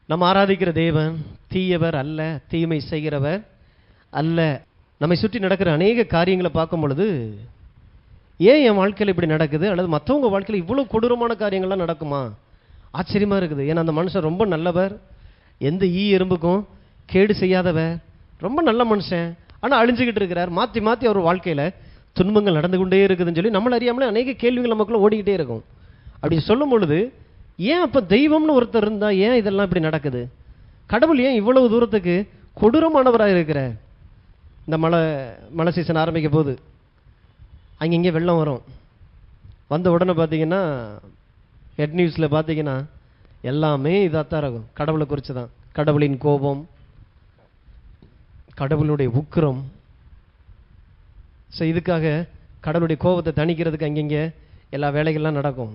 நம்ம ஆராதிக்கிற தேவன் தீயவர் அல்ல, தீமை செய்கிறவர் அல்ல. நம்மை சுற்றி நடக்கிற அநேக காரியங்களை பார்க்கும் பொழுது ஏன் என் வாழ்க்கையில் இப்படி நடக்குது, அல்லது மற்றவங்க வாழ்க்கையில் இவ்வளோ கொடூரமான காரியங்கள்லாம் நடக்குமா, ஆச்சரியமாக இருக்குது. ஏன்னா அந்த மனுஷன் ரொம்ப நல்லவர், எந்த எறும்புக்கும் கேடு செய்யாதவர், ரொம்ப நல்ல மனுஷன், ஆனால் அழிஞ்சுக்கிட்டு இருக்கிறார். மாற்றி மாற்றி அவர் வாழ்க்கையில் துன்பங்கள் நடந்து கொண்டே இருக்குதுன்னு சொல்லி நம்மள அறியாமலே அநேக கேள்விகள் நமக்குள்ள ஓடிக்கிட்டே இருக்கும். அப்படி சொல்லும் பொழுது ஏன் அப்போ தெய்வம்னு ஒருத்தர் இருந்தால் ஏன் இதெல்லாம் இப்படி நடக்குது, கடவுள் ஏன் இவ்வளவு தூரத்துக்கு கொடூரமானவராக இருக்கிறார்? இந்த மழை சீசன் ஆரம்பிக்க போது அங்கங்கே வெள்ளம் வரும். வந்த உடனே பார்த்தீங்கன்னா ஹெட் நியூஸில் பார்த்தீங்கன்னா எல்லாமே இதாகத்தான் இருக்கும், கடவுளை குறித்து தான். கடவுளின் கோபம், கடவுளுடைய உக்கிரம். ஸோ இதுக்காக கடவுளுடைய கோபத்தை தணிக்கிறதுக்கு அங்கங்கே எல்லா வேலைகள்லாம் நடக்கும்.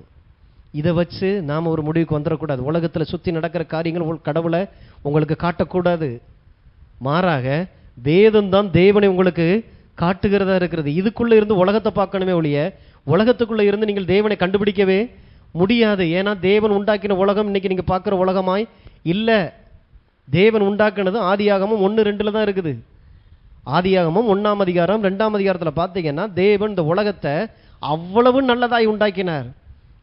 இதை வச்சு நாம் ஒரு முடிவுக்கு வந்துடக்கூடாது. உலகத்தில் சுற்றி நடக்கிற காரியங்கள் கடவுளை உங்களுக்கு காட்டக்கூடாது. மாறாக வேதம்தான் தேவனை உங்களுக்கு காட்டுகிறதா இருக்கிறது. இதுக்குள்ளே இருந்து உலகத்தை பார்க்கணுமே ஒழிய உலகத்துக்குள்ளே இருந்து நீங்கள் தேவனை கண்டுபிடிக்கவே முடியாது. ஏன்னா தேவன் உண்டாக்கின உலகம் இன்னைக்கு நீங்கள் பார்க்குற உலகமாய் இல்லை. தேவன் உண்டாக்குனது ஆதியாகமம் 1:2 தான் இருக்குது. ஆதியாகமம் 1ஆம் அதிகாரம் 2ஆம் அதிகாரத்தில் பார்த்தீங்கன்னா தேவன் இந்த உலகத்தை அவ்வளவு நல்லதாய் உண்டாக்கினார்.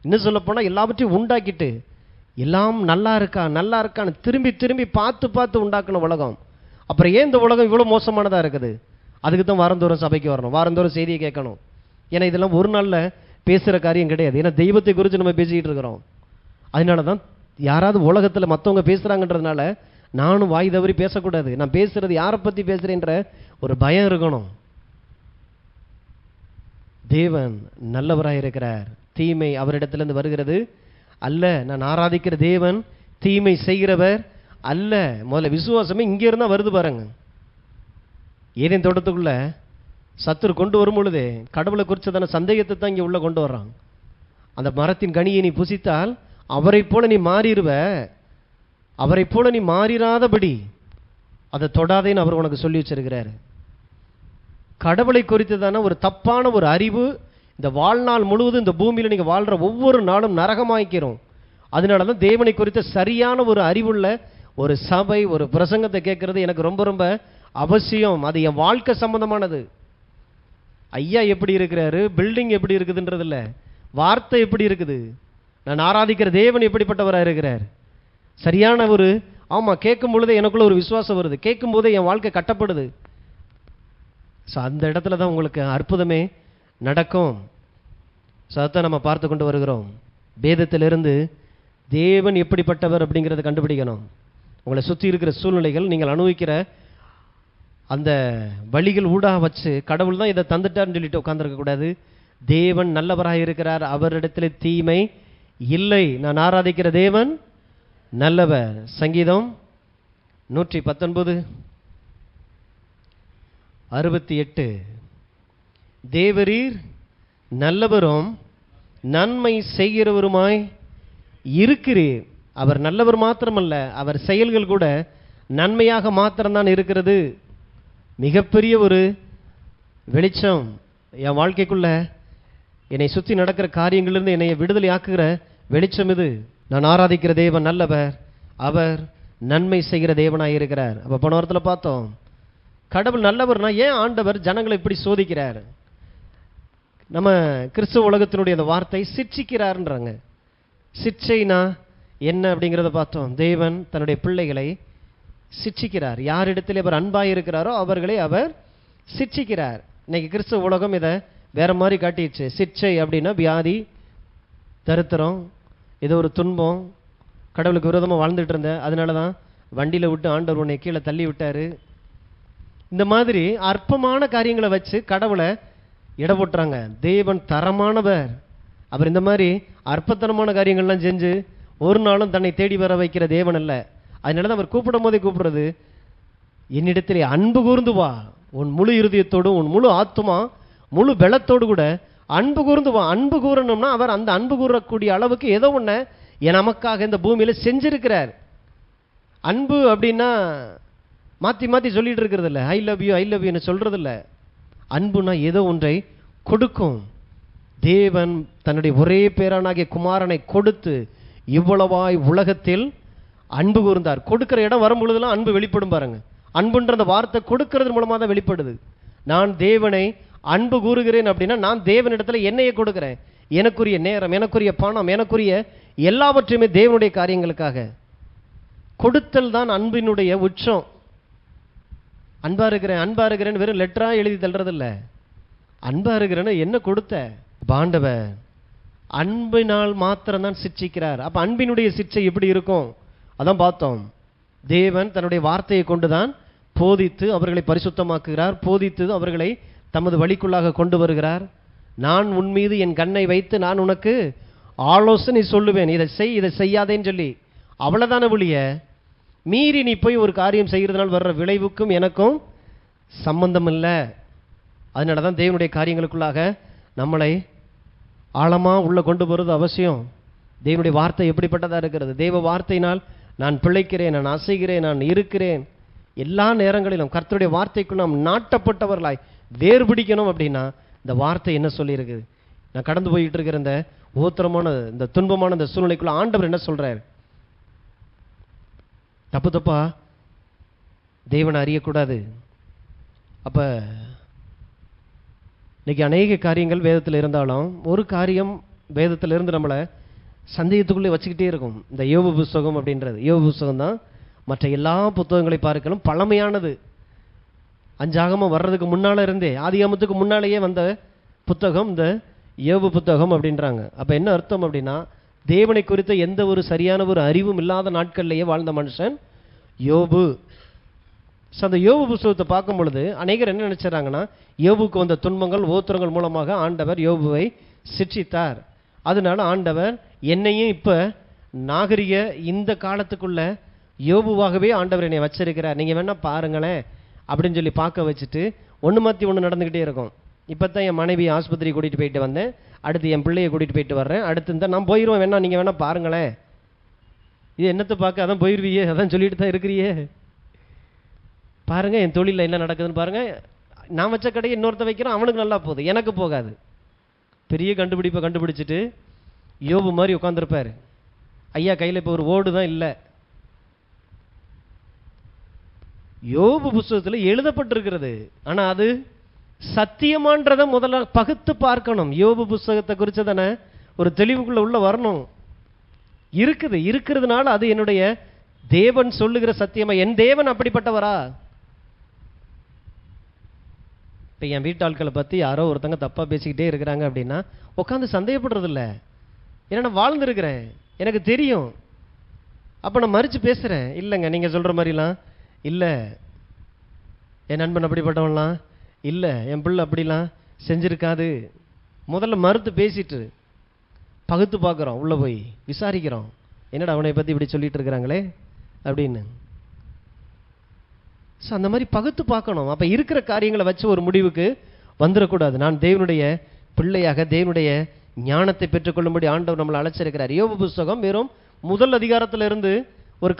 இன்னும் சொல்லப்போனால் எல்லாவற்றையும் உண்டாக்கிட்டு எல்லாம் நல்லா இருக்கான்னு திரும்பி திரும்பி பார்த்து உண்டாக்கின உலகம். அப்புறம் ஏன் இந்த உலகம் இவ்வளோ மோசமானதாக இருக்குது? அதுக்கு தான் வாரந்தோறும் சபைக்கு வரணும், வாரந்தோறும் செய்தியை கேட்கணும். ஏன்னா இதெல்லாம் ஒரு நாளில் பேசுகிற காரியம் கிடையாது. ஏன்னா தெய்வத்தை குறித்து நம்ம பேசிக்கிட்டு இருக்கிறோம். அதனால தான் யாராவது உலகத்தில் மற்றவங்க பேசுகிறாங்கன்றதுனால நானும் வாய் தவறி பேசக்கூடாது. நான் பேசுகிறது யாரை பற்றி பேசுகிறேன்ற ஒரு பயம் இருக்கணும். தேவன் நல்லவராக இருக்கிறார், தீமை அவரிடத்திலிருந்து வருகிறது அல்ல. நான் ஆராதிக்கிற தேவன் தீமை செய்கிறவர் அல்ல. முதல்ல விசுவாசமே இங்கே இருந்தால் வருது பாருங்க. ஏதேன் தோட்டத்துக்குள்ள சத்துரு கொண்டு வரும் பொழுது கடவுளை குறித்ததான சந்தேகத்தை தான் இங்கே உள்ள கொண்டு வர்றான். அந்த மரத்தின் கனியை நீ புசித்தால் அவரை போல நீ மாறிடுவ, அவரை போல நீ மாறிராதபடி அதை தொடாதேன்னு அவர் உனக்கு சொல்லி வச்சிருக்கிறார். கடவுளை குறித்ததான ஒரு தப்பான ஒரு அறிவு இந்த வாழ்நாள் முழுவதும் இந்த பூமியில் நீங்கள் வாழ்கிற ஒவ்வொரு நாளும் நரகமாய்க்கிறோம். அதனால தான் தேவனை குறித்த சரியான ஒரு அறிவுள்ள ஒரு சபை, ஒரு பிரசங்கத்தை கேட்கறது எனக்கு ரொம்ப ரொம்ப அவசியம். அது என் வாழ்க்கை சம்பந்தமானது. ஐயா எப்படி இருக்கிறாரு, பில்டிங் எப்படி இருக்குதுன்றது இல்லை, வார்த்தை எப்படி இருக்குது, நான் ஆராதிக்கிற தேவன் எப்படிப்பட்டவராக இருக்கிறார். சரியான ஒரு ஆமாம் கேட்கும் பொழுதே எனக்குள்ள ஒரு விசுவாசம் வருது, கேட்கும் போதே என் வாழ்க்கை கட்டப்படுது. ஸோ அந்த இடத்துல தான் உங்களுக்கு அற்புதமே நடக்கும். ஸோ அதான் நம்ம பார்த்து கொண்டு வருகிறோம். வேதத்திலிருந்து தேவன் எப்படிப்பட்டவர் அப்படிங்கிறத கண்டுபிடிக்கணும். உங்களை சுற்றி இருக்கிற சூழ்நிலைகள், நீங்கள் அனுபவிக்கிற அந்த வழிகள் ஊடாக வச்சு கடவுள் தான் இதை தந்துட்டார்னு சொல்லிட்டு உட்காந்துருக்கக்கூடாது. தேவன் நல்லவராக இருக்கிறார், அவரிடத்தில் தீமை இல்லை. நான் ஆராதிக்கிற தேவன் நல்லவர். சங்கீதம் 119:68 தேவரீர் நல்லவரும் நன்மை செய்கிறவருமாய் இருக்கிறீர். அவர் நல்லவர் மாத்திரமல்ல, அவர் செயல்கள் கூட நன்மையாக மாத்திரம்தான் இருக்கிறது. மிகப்பெரிய ஒரு வெளிச்சம் என் வாழ்க்கைக்குள்ள என்னை சுற்றி நடக்கிற காரியங்களிலிருந்து என்னை விடுதலை ஆக்குகிற வெளிச்சம் இது. நான் ஆராதிக்கிற தேவன் நல்லவர், அவர் நன்மை செய்கிற தேவனாக இருக்கிறார். அப்போ போன வாரத்தில் பார்த்தோம், கடவுள் நல்லவர்னா ஏன் ஆண்டவர் ஜனங்களை இப்படி சோதிக்கிறார்? நம்ம கிறிஸ்துவ உலகத்தினுடைய அந்த வார்த்தை சிட்சிக்கிறார்ன்றாங்க. சிட்சைனா என்ன அப்படிங்கிறத பார்த்தோம். தேவன் தன்னுடைய பிள்ளைகளை சிட்சிக்கிறார். யாரிடத்தில் அவர் அன்பாக இருக்கிறாரோ அவர்களை அவர் சிட்சிக்கிறார். இன்னைக்கு கிறிஸ்துவ உலகம் இதை வேற மாதிரி காட்டிடுச்சு. சிட்சை அப்படின்னா வியாதி, தரித்திரம், ஏதோ ஒரு துன்பம், கடவுளுக்கு விரோதமாக வாழ்ந்துட்டு இருந்த, அதனால தான் வண்டியில் விட்டு ஆண்டவர் உன்னை கீழே தள்ளி விட்டார். இந்த மாதிரி அற்பமான காரியங்களை வச்சு கடவுளை இட போட்டுறாங்க. தேவன் தரமானவர், அவர் இந்த மாதிரி அற்பத்தனமான காரியங்கள்லாம் செஞ்சு ஒரு நாளும் தன்னை தேடி வர வைக்கிற தேவன் அல்ல. அதனால தான் அவர் கூப்பிடும் போதே கூப்பிடுறது, என்னிடத்திலே அன்பு கூர்ந்து வா, உன் முழு இருதயத்தோடும் உன் முழு ஆத்துமா முழு பலத்தோடு கூட அன்பு கூர்ந்து வா. அன்பு கூறணும்னா அவர் அந்த அன்பு கூறக்கூடிய அளவுக்கு ஏதோ ஒன்று நமக்காக இந்த பூமியில் செஞ்சிருக்கிறார். அன்பு அப்படின்னா மாற்றி மாற்றி சொல்லிட்டு இருக்கிறது இல்லை, ஐ லவ் யூன்னு சொல்கிறது இல்லை. அன்புனா ஏதோ ஒன்றை கொடுக்கும். தேவன் தன்னுடைய ஒரே பேரானாகிய குமாரனை கொடுத்து இவ்வளவாய் உலகத்தில் அன்பு கூர்ந்தார். கொடுக்கிற இடம் வரும் பொழுதுலாம் அன்பு வெளிப்படும் பாருங்க. அன்புன்ற அந்த வார்த்தை கொடுக்கறது மூலமாக தான் வெளிப்படுது. நான் தேவனை அன்பு கூறுகிறேன் அப்படின்னா நான் தேவனிடத்துல என்னையே கொடுக்கிறேன். எனக்குரிய நேரம், எனக்குரிய பணம், எனக்குரிய எல்லாவற்றையுமே தேவனுடைய காரியங்களுக்காக கொடுத்தல் தான் அன்பினுடைய உச்சம். அன்பா இருக்கிறேன் அன்பா இருக்கிறேன்னு வெறும் லெட்டரா எழுதி தள்ளுறதில்ல. அன்பா இருக்கிறேன்னு என்ன கொடுத்த ஆண்டவர் அன்பினால் மாத்திரம்தான் சிட்சிக்கிறார். அப்ப அன்பினுடைய சிட்சை எப்படி இருக்கும் அதான் பார்த்தோம். தேவன் தன்னுடைய வார்த்தையை கொண்டுதான் போதித்து அவர்களை பரிசுத்தமாக்குகிறார். போதித்து அவர்களை தமது வழிக்குள்ளாக கொண்டு வருகிறார். நான் உன் மீது என் கண்ணை வைத்து நான் உனக்கு ஆலோசனை சொல்லுவேன், இதை செய் இதை செய்யாதேன்னு சொல்லி. அவ்வளவுதான ஒழிய மீறி நீ போய் ஒரு காரியம் செய்கிறதுனால் வர்ற விளைவுக்கும் எனக்கும் சம்பந்தம் இல்லை. அதனால தான் தேவனுடைய காரியங்களுக்குள்ளாக நம்மளை ஆழமா உள்ள கொண்டு வருவது அவசியம். தேவனுடைய வார்த்தை எப்படிப்பட்டதா இருக்கிறது? தேவ வார்த்தையினால் நான் பிழைக்கிறேன், நான் அசைகிறேன், நான் இருக்கிறேன். எல்லா நேரங்களிலும் கர்த்தருடைய வார்த்தைக்குள் நாம் நாட்டப்பட்டவர்களாய் வேறுபிடிக்கணும். அப்படின்னா இந்த வார்த்தை என்ன சொல்லியிருக்குது? நான் கடந்து போயிட்டு இருக்கிற இந்த ஓத்திரமான இந்த துன்பமான இந்த சூழ்நிலைக்குள்ள ஆண்டவர் என்ன சொல்றார்? தப்பு தப்பா தேவனை அறியக்கூடாது. அப்ப இன்னைக்கு அநேக காரியங்கள் வேதத்தில் இருந்தாலும் ஒரு காரியம் வேதத்தில் இருந்து நம்மளை சந்தேகத்துக்குள்ளே வச்சுக்கிட்டே இருக்கும். இந்த யோபு புஸ்தகம் அப்படின்றது, யோபு புஸ்தகம் தான் மற்ற எல்லா புத்தகங்களை பார்க்கணும் பழமையானது. 5 ஆகமம் வர்றதுக்கு முன்னால இருந்தே, ஆதியாகமத்துக்கு முன்னாலேயே வந்த புத்தகம் இந்த யோபு புத்தகம் அப்படின்றாங்க. அப்ப என்ன அர்த்தம் அப்படின்னா தேவனை குறித்த எந்த ஒரு சரியான ஒரு அறிவும் இல்லாத நாட்கள்லேயே வாழ்ந்த மனுஷன் யோபு. அந்த யோபு புஸ்தகத்தை பார்க்கும் பொழுது அநேகர் என்ன நினைச்சாங்கன்னா யோபுக்கு வந்த துன்பங்கள் ஓத்திரங்கள் மூலமாக ஆண்டவர் யோபுவை சிட்சித்தார். அதனால ஆண்டவர் என்னையும் இப்ப நாகரிக இந்த காலத்துக்குள்ள யோபுவாகவே ஆண்டவர் என்னை வச்சிருக்கிறார், நீங்க வேணா பாருங்களேன் அப்படின்னு சொல்லி பார்க்க வச்சுட்டு ஒன்று மாற்றி ஒன்று நடந்துக்கிட்டே இருக்கும். இப்போ தான் என் மனைவி ஆஸ்பத்திரி கூட்டிகிட்டு போயிட்டு வந்தேன், அடுத்து என் பிள்ளையை கூட்டிகிட்டு போயிட்டு வர்றேன், அடுத்து இந்த நான் போயிடுவேன், வேணா நீங்கள் வேணா பாருங்களேன். இது என்னத்தை பார்க்க, அதான் போயிடுவியே, அதான் சொல்லிட்டு தான் இருக்கிறியே. பாருங்கள் என் தொழிலில் என்ன நடக்குதுன்னு பாருங்கள். நான் வச்ச கடையை இன்னொருத்த வைக்கிறேன், அவனுக்கு நல்லா போகுது, எனக்கு போகாது. பெரிய கண்டுபிடிப்பை கண்டுபிடிச்சிட்டு யோபு மாதிரி உட்காந்துருப்பார். ஐயா கையில் இப்போ ஒரு ஓடு தான் இல்லை. யோபு புஸ்தகத்தில் எழுதப்பட்டிருக்கிறது, ஆனால் அது சத்தியமான்றதை முதல்ல பகுத்து பார்க்கணும். யோபு புஸ்தகத்தை குறித்து தானே ஒரு தெளிவுக்குள்ள உள்ள வரணும். இருக்கிறதுனால அது என்னுடைய தேவன் சொல்லுகிற சத்தியமா? என் தேவன் அப்படிப்பட்டவரா? இப்போ என் வீட்டாட்களை பற்றி யாரோ ஒருத்தங்க தப்பாக பேசிக்கிட்டே இருக்கிறாங்க அப்படின்னா உட்காந்து சந்தேகப்படுறது இல்லை. ஏன்னா நான் வாழ்ந்துருக்கிறேன், எனக்கு தெரியும். அப்போ நான் மறித்து பேசுகிறேன், இல்லைங்க நீங்கள் சொல்கிற மாதிரிலாம் இல்லை, என் நண்பன் அப்படிப்பட்டவன்லாம் இல்லை, என் பிள்ளை அப்படிலாம் செஞ்சுருக்காது. முதல்ல மறுத்து பேசிட்டு பகுத்து பார்க்குறோம், உள்ளே போய் விசாரிக்கிறோம், என்னடா அவனை பற்றி இப்படி சொல்லிட்டு இருக்கிறாங்களே அப்படின்னு. ஸோ அந்த மாதிரி பகுத்து பார்க்கணும். அப்போ இருக்கிற காரியங்களை வச்சு ஒரு முடிவுக்கு வந்துடக்கூடாது. நான் தேவனுடைய பிள்ளையாக தேவனுடைய ஞானத்தை பெற்றுக்கொள்ளும்படி ஆண்டவர் நம்மளை அழைச்சிருக்கிறார். யோபு புஸ்தகம் வெறும் முதல் அதிகாரத்திலிருந்து ஒரு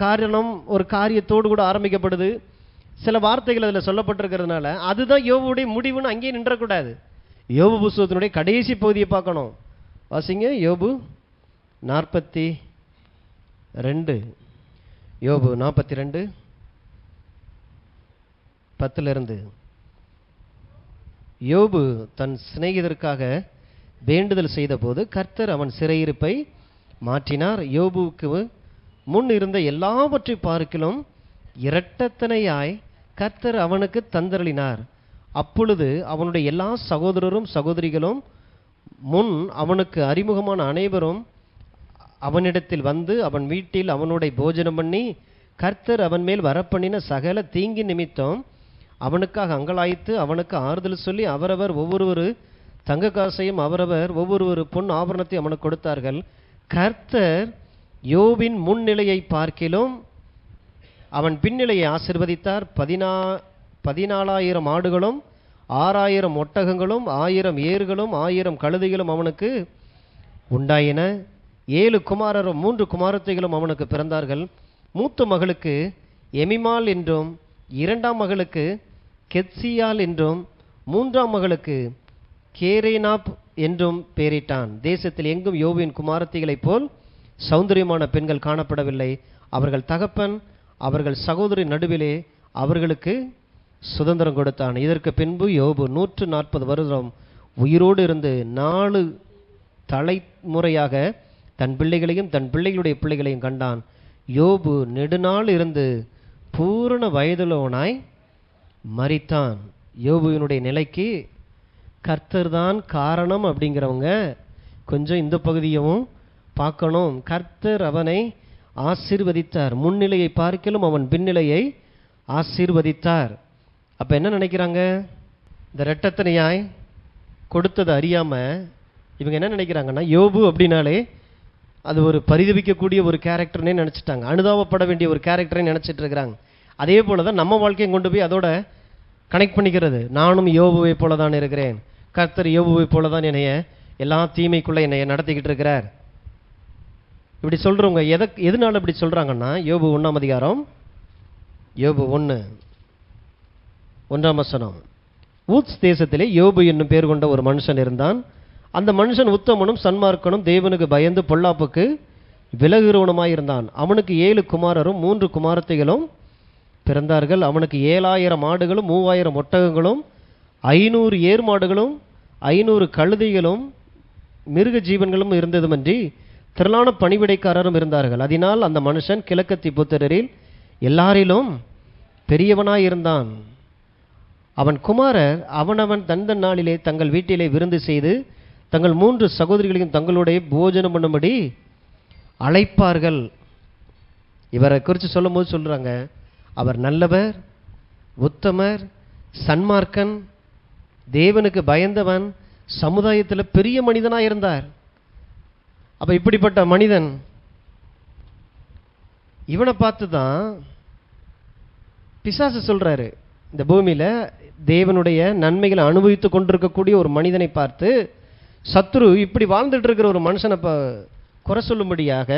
காரியத்தோடு கூட ஆரம்பிக்கப்படுது. சில வார்த்தைகள் அதில் சொல்லப்பட்டிருக்கிறதுனால அதுதான் யோபுடைய முடிவுன்னு அங்கேயே நின்றக்கூடாது. யோபு புஸ்தகத்தினுடைய கடைசி பகுதியை பார்க்கணும். வாசிங்க யோபு 42. யோபு 42:10. யோபு தன் சிநேகிதருக்காக வேண்டுதல் செய்த போது கர்த்தர் அவன் சிறையிருப்பை மாற்றினார். யோபுவுக்கு முன் இருந்த எல்லாவற்றை பார்க்கிலும் இரட்டத்தனையாய் கர்த்தர் அவனுக்கு தந்தருளினார். அப்பொழுது அவனுடைய எல்லா சகோதரரும் சகோதரிகளும் முன் அவனுக்கு அறிமுகமான அனைவரும் அவனிடத்தில் வந்து அவன் வீட்டில் அவனுடைய போஜனம் பண்ணி கர்த்தர் அவன் மேல் வரப்பண்ணின சகல தீங்கி நிமித்தம் அவனுக்காக அங்கலாய்த்து அவனுக்கு ஆறுதல் சொல்லி அவரவர் ஒவ்வொரு தங்க காசையும் அவரவர் ஒவ்வொரு பொன் ஆபரணத்தையும் அவனுக்கு கொடுத்தார்கள். கர்த்தர் யோபின் முன்னிலையை பார்க்கிலும் அவன் பின்னிலையை ஆசீர்வதித்தார். 14,000 ஆடுகளும் 6,000 ஒட்டகங்களும் 1,000 ஏறுகளும் 1,000 கழுதைகளும் அவனுக்கு உண்டாயின. 7 குமாரரும் 3 குமாரத்தைகளும் அவனுக்கு பிறந்தார்கள். மூத்த மகளுக்கு எமிமால் என்றும் 2ஆம் மகளுக்கு கெத்சியால் என்றும் 3ஆம் மகளுக்கு கேரேனாப் என்றும் பெயரிட்டான். தேசத்தில் எங்கும் யோபின் குமாரத்திகளைப் போல் சௌந்தரியமான பெண்கள் காணப்படவில்லை. அவர்கள் தகப்பன் அவர்கள் சகோதரி நடுவிலே அவர்களுக்கு சுதந்திரம் கொடுத்தான். இதற்கு பின்பு யோபு 140 வருடம் உயிரோடு இருந்து 4 தலைமுறையாக தன் பிள்ளைகளையும் தன் பிள்ளைகளுடைய பிள்ளைகளையும் கண்டான். யோபு நெடுநாள் இருந்து பூரண வயதுள்ளவனாய் மரித்தான். யோபுவினுடைய நிலைக்கு கர்த்தர் தான் காரணம் அப்படிங்கிறவங்க கொஞ்சம் இந்த பகுதியவும் பார்க்கணும். கர்த்தர் அவனை ஆசீர்வதித்தார். முன்னிலையை பார்க்கலும் அவன் பின்னிலையை ஆசீர்வதித்தார். அப்போ என்ன நினைக்கிறாங்க? இந்த இரட்டத்தனையாய் கொடுத்தது அறியாமல் இவங்க என்ன நினைக்கிறாங்கன்னா, யோபு அப்படின்னாலே அது ஒரு பரிதவிக்கக்கூடிய ஒரு கேரக்டர்னே நினச்சிட்டாங்க, அனுதாபப்பட வேண்டிய ஒரு கேரக்டரை நினச்சிட்டு இருக்கிறாங்க. அதே போல தான் நம்ம வாழ்க்கையை கொண்டு போய் அதோட கனெக்ட் பண்ணிக்கிறது. நானும் யோபுவை போல தான் இருக்கிறேன், கர்த்தர் யோபுவை போல தான் என்னைய எல்லா தீமைக்குள்ளே என்னைய நடத்திக்கிட்டு இருக்கிறார். இப்படி சொல்கிறவங்க எதனால இப்படி சொல்கிறாங்கன்னா, யோபு 1ஆம் அதிகாரம், யோபு 1:1 வசனம். ஊத்ஸ் தேசத்திலே யோபு என்னும் பேர் கொண்ட ஒரு மனுஷன் இருந்தான். அந்த மனுஷன் உத்தமனும் சன்மார்க்கனும் தேவனுக்கு பயந்து பொல்லாப்புக்கு விலகுகிறவனுமாயிருந்தான். அவனுக்கு 7 குமாரரும் 3 குமாரத்தைகளும் பிறந்தார்கள். அவனுக்கு 7000 ஆடுகளும் 3000 ஒட்டகங்களும் 500 ஏர் மாடுகளும் 500 கழுதைகளும் மிருக ஜீவன்களும் இருந்ததுமன்றி திரளான பணிவிடைக்காரரும் இருந்தார்கள். அதனால் அந்த மனுஷன் கிழக்கத்தி புத்திரரில் எல்லாரிலும் பெரியவனாயிருந்தான். அவன் குமாரர் அவனவன் தந்தன் நாளிலே தங்கள் வீட்டிலே விருந்து செய்து தங்கள் 3 சகோதரிகளையும் தங்களுடைய போஜனம் பண்ணும்படி அழைப்பார்கள். இவரை குறித்து சொல்லும் போது சொல்கிறாங்க, அவர் நல்லவர், உத்தமர், சன்மார்க்கன், தேவனுக்கு பயந்தவன், சமுதாயத்தில் பெரிய மனிதனாக இருந்தார். அப்போ இப்படிப்பட்ட மனிதன் இவனை பார்த்து தான் பிசாசு சொல்கிறாரு, இந்த பூமியில் தேவனுடைய நன்மைகளை அனுபவித்து கொண்டிருக்கக்கூடிய ஒரு மனிதனை பார்த்து சத்ரு இப்படி வாழ்ந்துட்டு இருக்கிற ஒரு மனுஷனை குறை சொல்லும்படியாக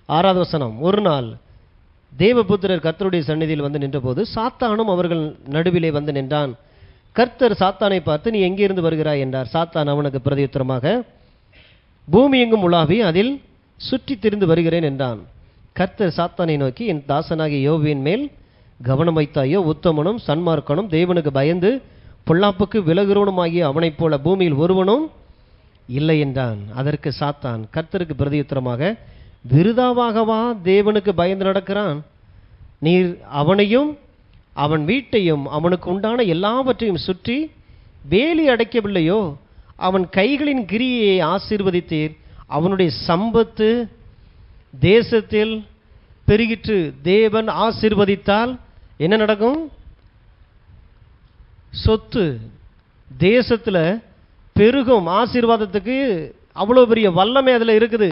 6வது வசனம். ஒரு நாள் தேவபுத்திரர் கர்த்தருடைய சந்நிதியில் வந்து நின்றபோது சாத்தானும் அவர்கள் நடுவிலே வந்து நின்றான். கர்த்தர் சாத்தானை பார்த்து, நீ எங்கிருந்து வருகிறாய் என்றார். சாத்தான் அவனுக்கு பிரதியுத்தரமாக, பூமி எங்கும் உலாவி அதில் சுற்றி திரிந்து வருகிறேன் என்றான். கர்த்தர் சாத்தானை நோக்கி, என் தாசனாகிய யோபுவின் மேல் கவனம் வைத்தாயோ? உத்தமனும் சன்மார்க்கனும் தேவனுக்கு பயந்து பொல்லாப்புக்கு விலகுறவனுமாகிய அவனைப் போல பூமியில் ஒருவனும் இல்லை என்றான். அதற்கு சாத்தான் கர்த்தருக்கு பிரதியுத்தரமாக, விருதாவாகவா தேவனுக்கு பயந்து நடக்கிறான்? நீர் அவனையும் அவன் வீட்டையும் அவனுக்கு உண்டான எல்லாவற்றையும் சுற்றி வேலி அடைக்கவில்லையோ? அவன் கைகளின் கிரியையை ஆசீர்வதித்தீர், அவனுடைய சம்பத்து தேசத்தில் பெருகிற்று. தேவன் ஆசீர்வதித்தால் என்ன நடக்கும்? சொத்து தேசத்தில் பெருகும். ஆசீர்வாதத்துக்கு அவ்வளோ பெரிய வல்லமை அதில் இருக்குது.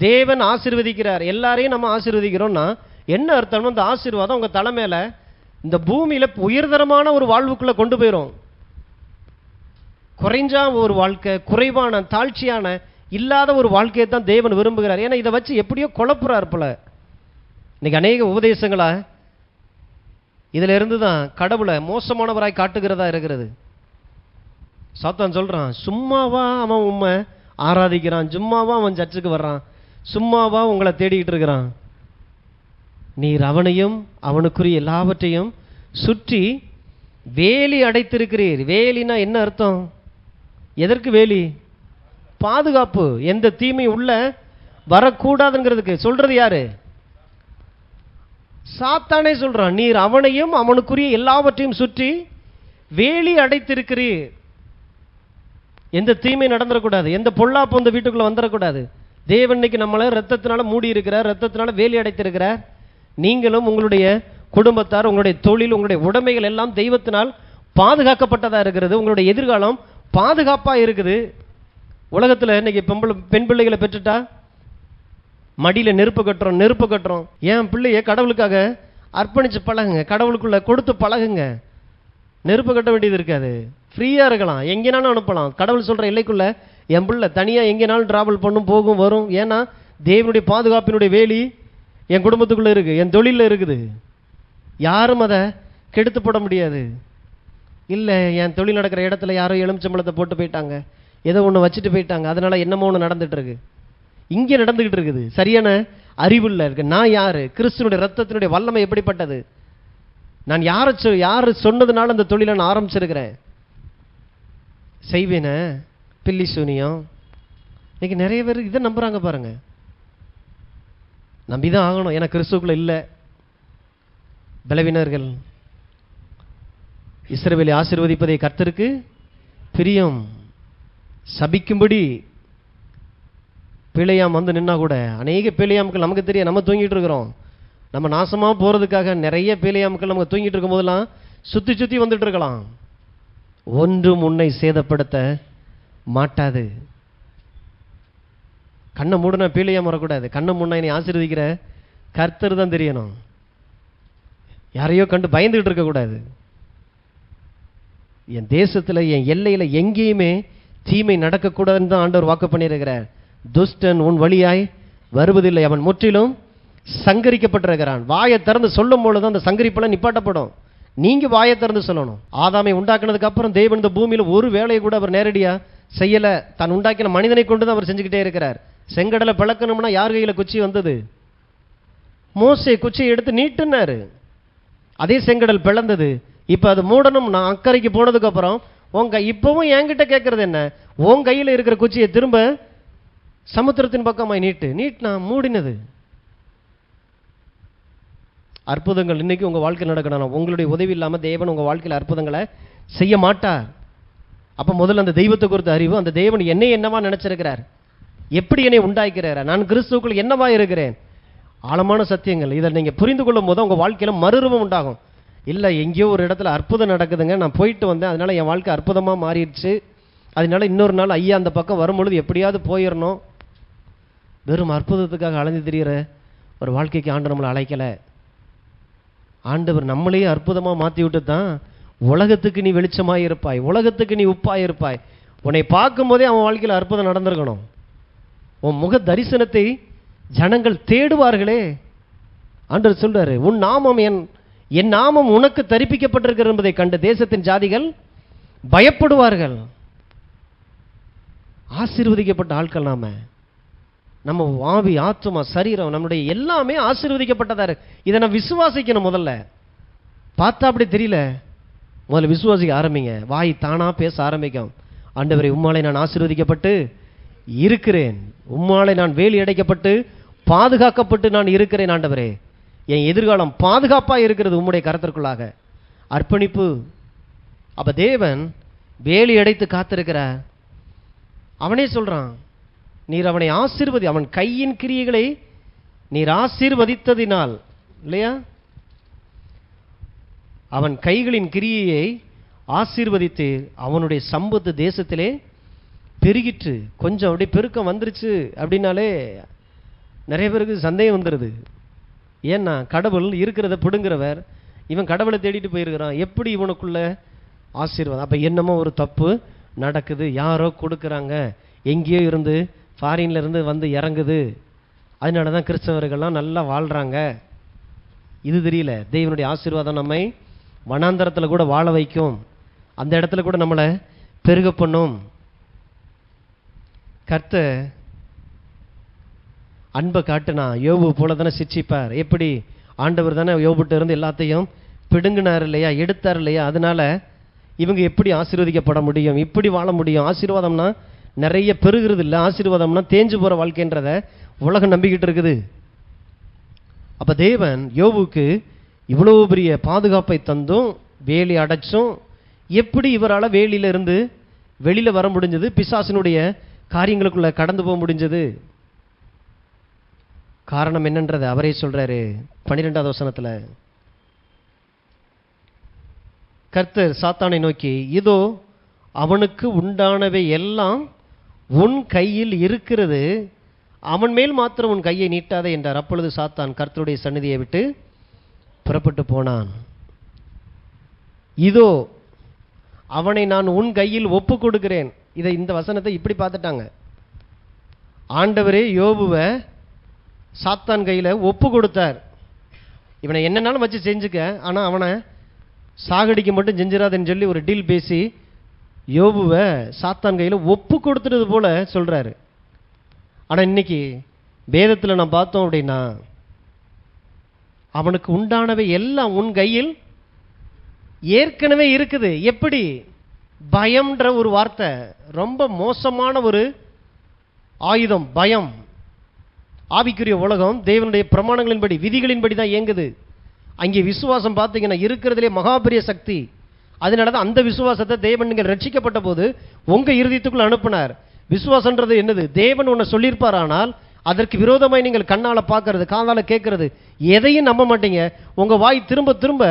தேவன் ஆசீர்வதிக்கிறார். எல்லாரையும் நம்ம ஆசீர்வதிக்கிறோம்னா என்ன அர்த்தம்னா, இந்த ஆசீர்வாதம் உங்கள் தலைமையில் இந்த பூமியில் உயர்தரமான ஒரு வாழ்வுக்குள்ளே கொண்டு போயிடும். குறைஞ்சா ஒரு வாழ்க்கை, குறைவான தாழ்ச்சியான இல்லாத ஒரு வாழ்க்கையை தான் தேவன் விரும்புகிறார். ஏன்னா இதை வச்சு எப்படியோ குழப்புறார் போல. இன்னைக்கு அநேக உபதேசங்களா இதில் இருந்து தான் கடவுளை மோசமானவராய் காட்டுகிறதா இருக்கிறது. சாத்தான் சொல்கிறான், சும்மாவா அவன் உண்மை ஆராதிக்கிறான், சும்மாவா அவன் சர்ச்சுக்கு வர்றான், சும்மாவா உங்களை தேடிக்கிட்டு இருக்கிறான். நீர் அவனையும் அவனுக்குரிய எல்லாவற்றையும் சுற்றி வேலி அடைத்திருக்கிறீர். வேலினா என்ன அர்த்தம்? எதற்கு வேலி? பாதுகாப்பு. எந்த தீமை உள்ள வரக்கூடாதுங்கிறதுக்கு. சொல்றது யாரு? சாத்தானே சொல்றான். நீர் அவனையும் அவனுக்குரிய எல்லாவற்றையும் சுற்றி வேலி அடைத்திருக்கிறீர். எந்த தீமை நடந்துடக்கூடாது, எந்த பொல்லாப்பு அந்த வீட்டுக்குள்ள வந்துடக்கூடாது. தேவன் இன்னைக்கு நம்மளை ரத்தத்தினால மூடி இருக்கிறார், ரத்தத்தினால வேலி அடைத்திருக்கிறார். நீங்களும் உங்களுடைய குடும்பத்தார், உங்களுடைய தொழில், உங்களுடைய உடைமைகள் எல்லாம் தெய்வத்தினால் பாதுகாக்கப்பட்டதாக இருக்கிறது. உங்களுடைய எதிர்காலம் பாதுகாப்பாக இருக்குது. உலகத்தில் இன்னைக்கு பெண் பிள்ளைகளை பெற்றுட்டா மடியில் நெருப்பு கட்டுறோம். ஏன் பிள்ளைய கடவுளுக்காக அர்ப்பணித்து பழகுங்க, கடவுளுக்குள்ள கொடுத்து பழகுங்க. நெருப்பு கட்ட வேண்டியது இருக்காது, ஃப்ரீயாக இருக்கலாம், எங்கேனாலும் அனுப்பலாம். கடவுள் சொல்கிற எல்லைக்குள்ள என் பிள்ளை தனியாக எங்கேனாலும் ட்ராவல் பண்ணும், போகும், வரும். ஏன்னா தேவனுடைய பாதுகாப்பினுடைய வேலி என் குடும்பத்துக்குள்ளே இருக்குது, என் தொழிலில் இருக்குது. யாரும் அதை கெடுத்து போட முடியாது. இல்லை, என் தொழில் நடக்கிற இடத்துல யாரோ எலுமிச்சம்பழத்தை போட்டு போயிட்டாங்க, ஏதோ ஒன்று வச்சுட்டு போயிட்டாங்க, அதனால் என்னமோ ஒன்று நடந்துகிட்டு இருக்கு, இங்கே நடந்துக்கிட்டு இருக்குது. சரியான அறிவுள்ள இருக்கு. நான் யாரு? கிறிஸ்துனுடைய ரத்தத்தினுடைய வல்லமை எப்படிப்பட்டது? நான் யாரு சொன்னதுனால அந்த தொழிலை நான் ஆரம்பிச்சிருக்கிறேன்? செய்வேன பில்லி சூனியம். இன்னைக்கு நிறைய பேர் இதை நம்புறாங்க பாருங்க. நம்பிதான் ஆகணும், ஏன்னா கிறிஸ்துக்குள்ள இல்லை. பலவீனர்கள். இஸ்ரவேலை ஆசீர்வதிப்பதை கர்த்தருக்கு பிரியம். சபிக்கும்படி பிழையாம் வந்து நின்னா கூட, அநேக பிழையாம்கள் நமக்கு தெரியும். நம்ம தூங்கிட்டு இருக்கிறோம். நம்ம நாசமா போறதுக்காக நிறைய பிழையாம்கள் நமக்கு தூங்கிட்டு இருக்கும் போதெல்லாம் சுத்தி சுத்தி வந்துட்டு இருக்கலாம். ஒன்றும் உன்னை சேதப்படுத்த மாட்டாது. கண்ணை மூடனா பீழையாம் வரக்கூடாது. கண்ணை மூடனா என்னை ஆசீர்வதிக்கிற கர்த்தர் தான் தெரியணும். யாரையோ கண்டு பயந்துகிட்டு இருக்கக்கூடாது. என் தேசத்துல, என் எல்லையில எங்கேயுமே தீமை நடக்கக்கூடாதுன்னு தான் ஆண்டவர் வாக்கு பண்ணியிருக்கிறார். துஷ்டன் உன் வழியாய் வருவதில்லை, அவன் முற்றிலும் சங்கரிக்கப்பட்டிருக்கிறான். வாயை திறந்து சொல்லும் பொழுது அந்த சங்கரிப்பெல்லாம் நிப்பாட்டப்படும். நீங்க வாயை திறந்து சொல்லணும். ஆதாமை உண்டாக்குனதுக்கு அப்புறம் தேவன் இந்த பூமியில ஒரு வேலையை கூட அவர் நேரடியா செய்யல. தான் உண்டாக்கின மனிதனை கொண்டு தான் அவர் செஞ்சுக்கிட்டே இருக்கிறார். செங்கடலை பிளக்கணும்னா யார் கையில குச்சி வந்தது? மோசே குச்சியை எடுத்து நீட்டுனாரு, அதே செங்கடல் பிளந்தது. இப்ப அது மூடணும். நான் அக்கறைக்கு போனதுக்கு அப்புறம் இப்பவும் என்கிட்ட கேட்கறது என்ன? உன் கையில இருக்கிற குச்சியை திரும்ப சமுத்திரத்தின் பக்கமாய் நீட்டுனா மூடினது. அற்புதங்கள் இன்னைக்கு உங்க வாழ்க்கையில் நடக்கணும். உங்களுடைய உதவி இல்லாம தேவன் உங்க வாழ்க்கையில் அற்புதங்களை செய்ய மாட்டார். அப்ப முதல்ல அந்த தெய்வத்தை குறித்த அறிவு, அந்த தேவன் என்னை என்னவா நினைச்சிருக்கிறார், எப்படி என்னை உண்டாக்கிறார், நான் கிறிஸ்துவுக்குள் என்னவா இருக்கிறேன், ஆழமான சத்தியங்கள். இதை நீங்க புரிந்து கொள்ளும் போது உங்க வாழ்க்கையில மறுரூபம் உண்டாகும். இல்லை, எங்கேயோ ஒரு இடத்துல அற்புதம் நடக்குதுங்க, நான் போயிட்டு வந்தேன், அதனால என் வாழ்க்கை அற்புதமா மாறிடுச்சு, அதனால இன்னொரு நாள் ஐயா அந்த பக்கம் வரும்பொழுது எப்படியாவது போயிடணும். வெறும் அற்புதத்துக்காக அலைஞ்சு திரிகிற ஒரு வாழ்க்கைக்கு ஆண்டவர் நம்மளை அழைக்கலை. ஆண்டவர் நம்மளையே அற்புதமா மாற்றி விட்டு தான் உலகத்துக்கு நீ வெளிச்சமாய் இருப்பாய், உலகத்துக்கு நீ உப்பாய் இருப்பாய். உன்னை பார்க்கும் போதே அவன் வாழ்க்கையில் அற்புதம் நடந்திருக்கணும். உன் முக தரிசனத்தை ஜனங்கள் தேடுவார்களே. ஆண்டவர் சொல்றாரு, உன் நாமம் என் நாமம் உனக்கு தரிப்பிக்கப்பட்டிருக்கிறது என்பதை கண்டு தேசத்தின் ஜாதிகள் பயப்படுவார்கள். ஆசீர்வதிக்கப்பட்ட ஆட்கள் நாம. நம்ம ஆவி, ஆத்துமா, சரீரம், நம்முடைய எல்லாமே ஆசீர்வதிக்கப்பட்டதா இருக்கு. இதை நான் விசுவாசிக்கணும். முதல்ல பார்த்தா அப்படி தெரியல, முதல்ல விசுவாசிக்க ஆரம்பிங்க. வாய் தானா பேச ஆரம்பிக்கும். ஆண்டவரே, உம்மாலே நான் ஆசீர்வதிக்கப்பட்டு இருக்கிறேன், உம்மாலே நான் வேலி அடைக்கப்பட்டு பாதுகாக்கப்பட்டு நான் இருக்கிறேன். ஆண்டவரே, என் எதிர்காலம் பாதுகாப்பாக இருக்கிறது உம்முடைய கரத்திற்குள்ளாக. அர்ப்பணிப்பு. அப்ப தேவன் வேலி அடைத்து காத்திருக்கிறார். அவனே சொல்றான், நீர் அவனை ஆசீர்வதி, அவன் கையின் கிரியைகளை நீர் ஆசீர்வதித்ததினால், இல்லையா, அவன் கைகளின் கிரியையை ஆசீர்வதித்து அவனுடைய சம்பத்து தேசத்திலே பெருகிற்று. கொஞ்சம் அப்படியே பெருக்கம் வந்துருச்சு அப்படின்னாலே நிறைய பேருக்கு சந்தேகம் வந்துடுது. ஏன்னா கடவுள் இருக்கிறத பிடுங்கிறவர், இவன் கடவுளை தேடிட்டு போயிருக்கிறான், எப்படி இவனுக்குள்ள ஆசீர்வாதம்? அப்போ என்னமோ ஒரு தப்பு நடக்குது, யாரோ கொடுக்குறாங்க, எங்கேயோ இருந்து ஃபாரின்ல இருந்து வந்து இறங்குது, அதனால தான் கிறிஸ்தவர்கள்லாம் நல்லா வாழ்கிறாங்க. இது தெரியல. தேவனுடைய ஆசீர்வாதம் நம்மை வனாந்தரத்தில் கூட வாழ வைக்கும், அந்த இடத்துல கூட நம்மளை பெருக பண்ணும். கர்த்தர் அன்பை காட்டுனா யோபு போல தானே சிச்சிப்பார். எப்படி? ஆண்டவர் தானே யோபுட்ட இருந்து எல்லாத்தையும் பிடுங்கினார் இல்லையா, எடுத்தார் இல்லையா. அதனால இவங்க எப்படி ஆசீர்வதிக்கப்பட முடியும், இப்படி வாழ முடியும்? ஆசீர்வாதம்னா நிறைய பெருகிறது இல்லை, ஆசீர்வாதம்னா தேஞ்சு போகிற வாழ்க்கைன்றத உலகம் நம்பிக்கிட்டு இருக்குது. அப்போ தேவன் யோபுக்கு இவ்வளோ பெரிய பாதுகாப்பை தந்தும் வேலி அடைச்சும் எப்படி இவரால் வேலியில இருந்து வெளியில் வர முடிஞ்சது, பிசாசினுடைய காரியங்களுக்குள்ள கடந்து போக முடிஞ்சது? காரணம் என்னன்றது அவரே சொல்றாரு 12வது வசனத்துல. கர்த்தர் சாத்தானை நோக்கி, இதோ அவனுக்கு உண்டானவை எல்லாம் உன் கையில் இருக்கிறது, அவன் மேல் மாத்திரம் உன் கையை நீட்டாதே என்றார். அப்பொழுது சாத்தான் கர்த்தருடைய சந்நிதியை விட்டு புறப்பட்டு போனான். இதோ அவனை நான் உன் கையில் ஒப்பு கொடுக்கிறேன். இதை, இந்த வசனத்தை இப்படி பார்த்துட்டாங்க. ஆண்டவரே யோபுவை சாத்தான் கையில் ஒப்பு கொடுத்தார். இவனை என்னன்னாலும் வச்சு செஞ்சுக்க, ஆனால் அவனை சாகடிக்க மட்டும் செஞ்சிடாதுன்னு சொல்லி ஒரு டீல் பேசி யோபுவை சாத்தான் கையில் ஒப்பு கொடுத்துறது போல சொல்றாரு. ஆனால் இன்னைக்கு வேதத்தில் நாம் பார்த்தோம் அப்படின்னா அவனுக்கு உண்டானவை எல்லாம் உன் கையில் ஏற்கனவே இருக்குது. எப்படி? பயம்ன்ற ஒரு வார்த்தை ரொம்ப மோசமான ஒரு ஆயுதம். பயம். ஆவிக்குரிய உலகம் தேவனுடைய பிரமாணங்களின்படி விதிகளின்படி தான் இயங்குது. அங்கே விசுவாசம் பார்த்தீங்கன்னா இருக்கிறதுலே மகாபெரிய சக்தி. அதனால தான் அந்த விசுவாசத்தை தேவன் நீங்கள் ரட்சிக்கப்பட்ட போது உங்கள் இருதயத்துக்குள்ள அனுப்பினார். விசுவாசன்றது என்னது? தேவன் ஒன்று சொல்லியிருப்பார், ஆனால் அதற்கு விரோதமாய் நீங்கள் கண்ணால் பார்க்கறது, காதால் கேட்கறது, எதையும் நம்ப மாட்டீங்க. உங்கள் வாய் திரும்ப திரும்ப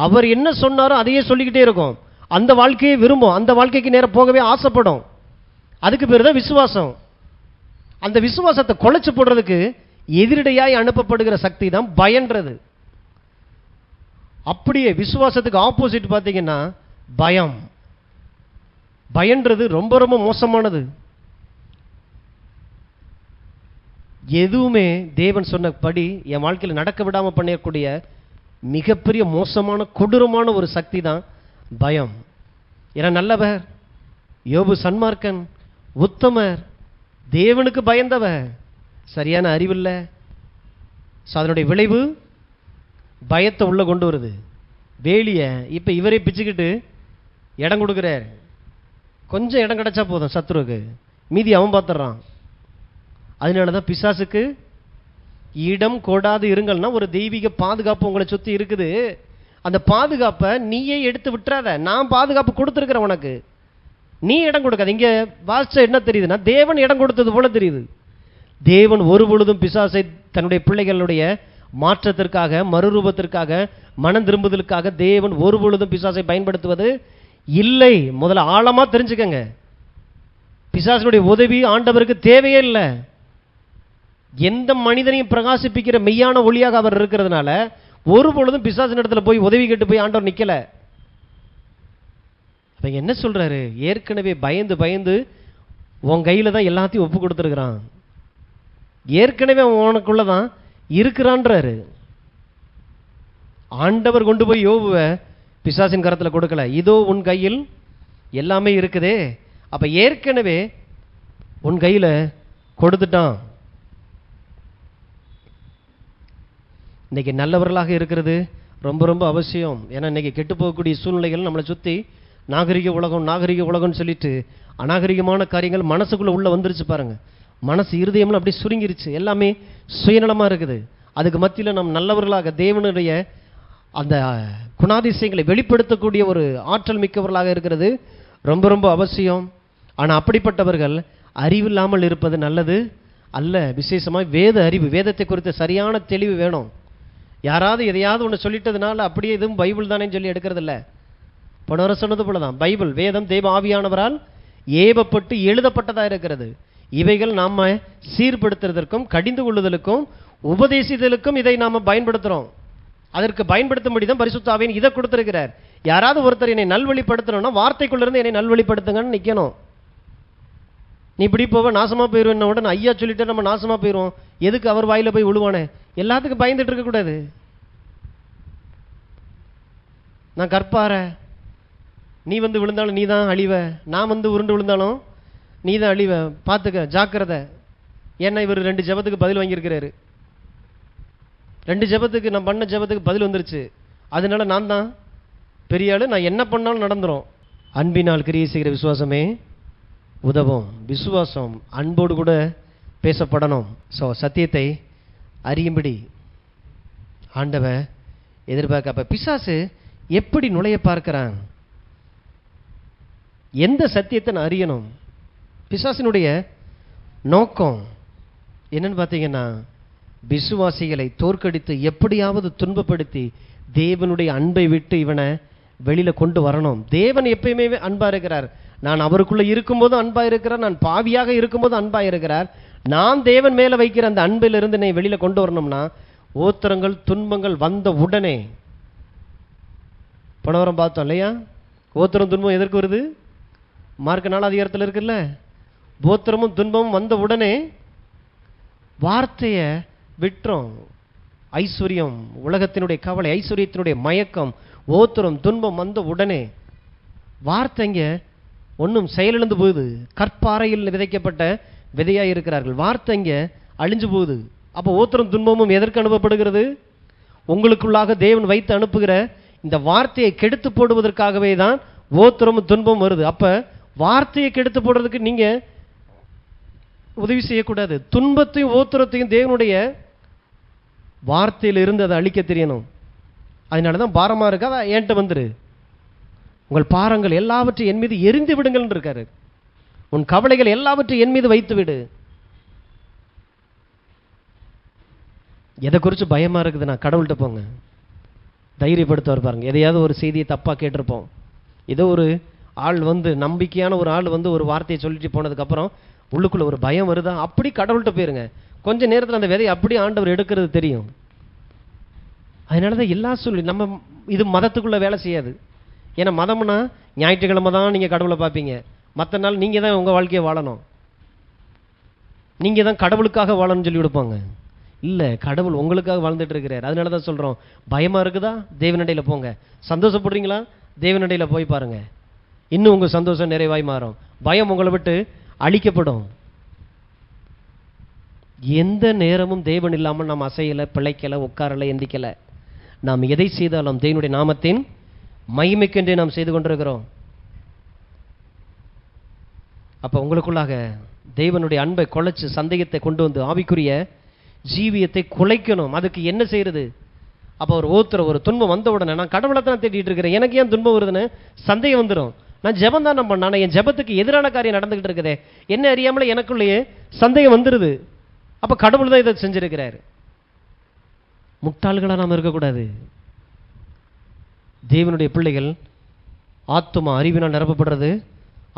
அவர் என்ன சொன்னாரோ அதையே சொல்லிக்கிட்டே இருக்கும். அந்த வாழ்க்கையை விரும்பும், அந்த வாழ்க்கைக்கு நேரம் போகவே ஆசைப்படும். அதுக்கு பேர் தான் விசுவாசம். அந்த விசுவாசத்தை கொலைச்சு போடுறதுக்கு எதிரடையாய் அனுப்பப்படுகிற சக்தி தான் பயன்றது. அப்படியே விசுவாசத்துக்கு ஆப்போசிட் பார்த்தீங்கன்னா பயம். பயன்றது ரொம்ப ரொம்ப மோசமானது. எதுவுமே தேவன் சொன்னபடி என் வாழ்க்கையில் நடக்க விடாமல் பண்ணக்கூடிய மிகப்பெரிய மோசமான கொடூரமான ஒரு சக்தி தான் பயம். ஏன்னா நல்லவர், யோபு சன்மார்க்கன், உத்தமர், தேவனுக்கு பயந்தவர், சரியான அறிவில்லை. அதனுடைய விளைவு பயத்தை உள்ள கொண்டு வருது. வேலியை இப்போ இவரே பிச்சுக்கிட்டு இடம் கொடுக்குறார். கொஞ்சம் இடம் கிடைச்சா போதும் சத்துருவுக்கு, மீதி அவன் பார்த்துட்றான். அதனால தான் பிசாசுக்கு இடம் கொடாது இருங்கள்னா ஒரு தெய்வீக பாதுகாப்பு உங்களை சுற்றி இருக்குது. அந்த பாதுகாப்பை நீயே எடுத்து விட்டுறாத. நான் பாதுகாப்பு கொடுத்துருக்கிறேன் உனக்கு, நீ இடம் கொடுக்காது. இங்கே வாசிச்ச என்ன தெரியுதுன்னா தேவன் இடம் கொடுத்தது போல தெரியுது. தேவன் ஒரு பொழுதும் பிசாசை தன்னுடைய பிள்ளைகளுடைய மாற்றத்திற்காக, மறுரூபத்திற்காக, மனம் திரும்புதலுக்காக தேவன் ஒரு பொழுதும் பிசாசை பயன்படுத்துவது இல்லை. முதல்ல ஆழமாக தெரிஞ்சுக்கங்க. பிசாசனுடைய உதவி ஆண்டவருக்கு தேவையே இல்லை. எந்த மனிதனையும் பிரகாசிப்பிக்கிற மெய்யான ஒளியாக அவர் இருக்கிறதுனால ஒரு பொழுதும் பிசாசின் இடத்துல போய் உதவி கேட்டு போய் ஆண்டவர் நிற்கல. அப்ப என்ன சொல்றாரு? ஏற்கனவே பயந்து பயந்து உன் கையில தான் எல்லாத்தையும் ஒப்பு கொடுத்துருக்கிறான். ஏற்கனவே உனக்குள்ளதான் இருக்கிறான்றாரு. ஆண்டவர் கொண்டு போய் யோபுவை பிசாசின் கரத்துல கொடுக்கல. இதோ உன் கையில் எல்லாமே இருக்குதே. அப்ப ஏற்கனவே உன் கையில கொடுத்துட்டான். இன்னைக்கு நல்லவர்களாக இருக்கிறது ரொம்ப ரொம்ப அவசியம். ஏன்னா இன்னைக்கு கெட்டு போகக்கூடிய சூழ்நிலைகள் நம்மளை சுற்றி நாகரிக உலகம் நாகரிக உலகம்னு சொல்லிட்டு அநாகரிகமான காரியங்கள் மனசுக்குள்ளே உள்ளே வந்துருச்சு பாருங்க. மனசு இருதயம்லாம் அப்படியே சுருங்கிருச்சு, எல்லாமே சுயநலமாக இருக்குது. அதுக்கு மத்தியில் நம் நல்லவர்களாக தேவனுடைய அந்த குணாதிசயங்களை வெளிப்படுத்தக்கூடிய ஒரு ஆற்றல் மிக்கவர்களாக இருக்கிறது ரொம்ப ரொம்ப அவசியம். ஆனால் அப்படிப்பட்டவர்கள் அறிவில்லாமல் இருப்பது நல்லது அல்ல. விசேஷமாக வேத அறிவு, வேதத்தை குறித்த சரியான தெளிவு வேணும். யாராவது எதையாவது ஒன்று சொல்லிட்டதுனால அப்படியே எதுவும் பைபிள் தானேன்னு சொல்லி எடுக்கிறதில்ல. போன சொன்னது போல தான் பைபிள் வேதம் தெய்வ ஆவியானவரால் ஏவப்பட்டு எழுதப்பட்டதாக இருக்கிறது. இவைகள் நாம் சீர்படுத்துறதற்கும் கடிந்து கொள்ளுதலுக்கும் உபதேசித்தலுக்கும் இதை நாம் பயன்படுத்துகிறோம். அதற்கு பயன்படுத்தும்படி தான் பரிசுத்த ஆவியின் இதை கொடுத்துருக்கிறார். யாராவது ஒருத்தர் என்னை நல்வழிப்படுத்தணும்னா வார்த்தைக்குள்ளேருந்து என்னை நல்வழிப்படுத்துங்கன்னு நிற்கணும். நீ இப்படி போவ நாசமாக போயிடுவேன் உடனே ஐயா சொல்லிட்டு நம்ம நாசமாக போயிடுவோம். எதுக்கு அவர் வாயில் போய் விழுவானே? எல்லாத்துக்கும் பயந்துட்டு இருக்கக்கூடாது. நான் கற்பார, நீ வந்து விழுந்தாலும் நீ தான் அழிவ, நான் வந்து உருண்டு விழுந்தாலும் நீ தான் அழிவ, பார்த்துக்க, ஜாக்கிரதை. ஏன்னா இவர் 2 ஜெபத்துக்கு பதில் வாங்கியிருக்கிறாரு. 2 ஜெபத்துக்கு நான் பண்ண ஜெபத்துக்கு பதில் வந்துருச்சு. அதனால நான் தான் பெரிய ஆளு, நான் என்ன பண்ணாலும் நடந்துரும். அன்பினால் கிரியை செய்கிற விசுவாசமே உதவும். விசுவாசம் அன்போடு கூட பேசப்படணும். ஸோ சத்தியத்தை அறியும்படி ஆண்டவன் எதிர்பார்க்க. அப்போ பிசாசு எப்படி நுழைய பார்க்கிறான்? எந்த சத்தியத்தை நான் அறியணும்? பிசாசினுடைய நோக்கம் என்னன்னு பார்த்தீங்கன்னா விசுவாசிகளை தோற்கடித்து எப்படியாவது துன்பப்படுத்தி தேவனுடைய அன்பை விட்டு இவனை வெளியில கொண்டு வரணும். தேவன் எப்பயுமே அன்பா இருக்கிறார். நான் அவருக்குள்ள இருக்கும்போதும் அன்பா இருக்கிறார், நான் பாவியாக இருக்கும்போதும் அன்பா இருக்கிறார். நான் தேவன் மேல வைக்கிற அந்த அன்பிலிருந்து என்னை வெளியில கொண்டு வரணும்னா ஓத்திரங்கள் துன்பங்கள் வந்த உடனே, போன வாரம் பார்த்தோம் இல்லையா, ஓத்திரம் துன்பம் எதற்கு வருது? மார்க் 4 அதிகாரத்தில் இருக்குல்ல. ஓத்திரமும் துன்பமும் வந்த உடனே வார்த்தையை விட்டுறோம். ஐஸ்வர்யம், உலகத்தினுடைய கவலை, ஐஸ்வர்யத்தினுடைய மயக்கம், ஓத்திரம் துன்பம் வந்த உடனே வார்த்தைங்க ஒன்றும் செயலிழந்து போகுது. கற்பாறையில் விதைக்கப்பட்ட விதையாக இருக்கிறார்கள். வார்த்தைங்க அழிஞ்சு போகுது. அப்போ ஓத்திரம் துன்பமும் எதற்கு அனுப்பப்படுகிறது? உங்களுக்குள்ளாக தேவன் வைத்து அனுப்புகிற இந்த வார்த்தையை கெடுத்து போடுவதற்காகவே தான் ஓத்திரமும் துன்பமும் வருது. அப்ப வார்த்தையை கெடுத்து போடுறதுக்கு நீங்க உதவி செய்யக்கூடாது. துன்பத்தையும் ஓத்திரத்தையும் தேவனுடைய வார்த்தையில் இருந்து அதை அழிக்க தெரியணும். அதனால தான் பாரமா இருக்கா, என்கிட்ட வந்துரு, உங்கள் பாரங்கள் எல்லாவற்றையும் என் மீது எரிந்து விடுங்கள் இருக்காரு. உன் கவலைகள் எல்லாவற்றையும் என் மீது வைத்து விடு. எதை குறித்து பயமா இருக்குதுன்னா கடவுள்கிட்ட போங்க, தைரியப்படுத்துவார் பாருங்க. எதையாவது ஒரு செய்தியை தப்பாக கேட்டிருப்போம், ஏதோ ஒரு ஆள் வந்து நம்பிக்கையான ஒரு ஆள் வந்து ஒரு வார்த்தையை சொல்லிட்டு போனதுக்கப்புறம் உள்ளுக்குள்ள ஒரு பயம் வருதா, அப்படி கடவுள்கிட்ட போயிருங்க. கொஞ்ச நேரத்தில் அந்த விதையை அப்படி ஆண்டவர் எடுக்கிறது தெரியும். அதனால தான் எல்லாம் சொல்லி நம்ம இது மதத்துக்குள்ளே வேலை செய்யாது. ஏன்னா மதம்னா ஞாயிற்றுக்கிழமை தான் நீங்கள் கடவுளை பார்ப்பீங்க, மற்ற நாள் நீங்கள் தான் உங்கள் வாழ்க்கையை வாழணும், நீங்கள் தான் கடவுளுக்காக வாழணும்னு சொல்லி கொடுப்பாங்க. இல்லை, கடவுள் உங்களுக்காக வாழ்ந்துட்டு இருக்கிறார். அதனால தான் சொல்கிறோம், பயமாக இருக்குதா தேவனடையில் போங்க, சந்தோஷப்படுறீங்களா தேவனடையில் போய் பாருங்க, இன்னும் உங்கள் சந்தோஷம் நிறைவாய் மாறும், பயம் உங்களை விட்டு அழிக்கப்படும். எந்த நேரமும் தேவன் இல்லாமல் நாம் அசையலை, பிழைக்கலை, உட்காரலை, எந்திக்கலை. நாம் எதை செய்தாலும் தேவனுடைய நாமத்தின் மகிமைக்கென்றே நாம் செய்து கொண்டிருக்கிறோம். அப்போ உங்களுக்குள்ளாக தேவனுடைய அன்பை குலைச்சு சந்தேகத்தை கொண்டு வந்து ஆவிக்குரிய ஜீவியத்தை குலைக்கணும். அதுக்கு என்ன செய்யறது? அப்போ ஒரு ஒரு துன்பம் வந்த உடனே நான் கடவுளை தான் தேடிட்டு இருக்கிறேன், எனக்கு ஏன் துன்பம் வருதுன்னு சந்தேகம் வந்துடும். நான் ஜெபம் தான் பண்ண, ஆனால் என் ஜெபத்துக்கு எதிரான காரியம் நடந்துகிட்டு இருக்குதே, என்ன அறியாமலே எனக்குள்ளேயே சந்தேகம் வந்துடுது. அப்போ கடவுள் தான் இதை செஞ்சிருக்கிறார். முட்டாள்களாக நாம் இருக்கக்கூடாது. தேவனுடைய பிள்ளைகள் ஆத்துமா அறிவினால் நிரப்பப்படுறது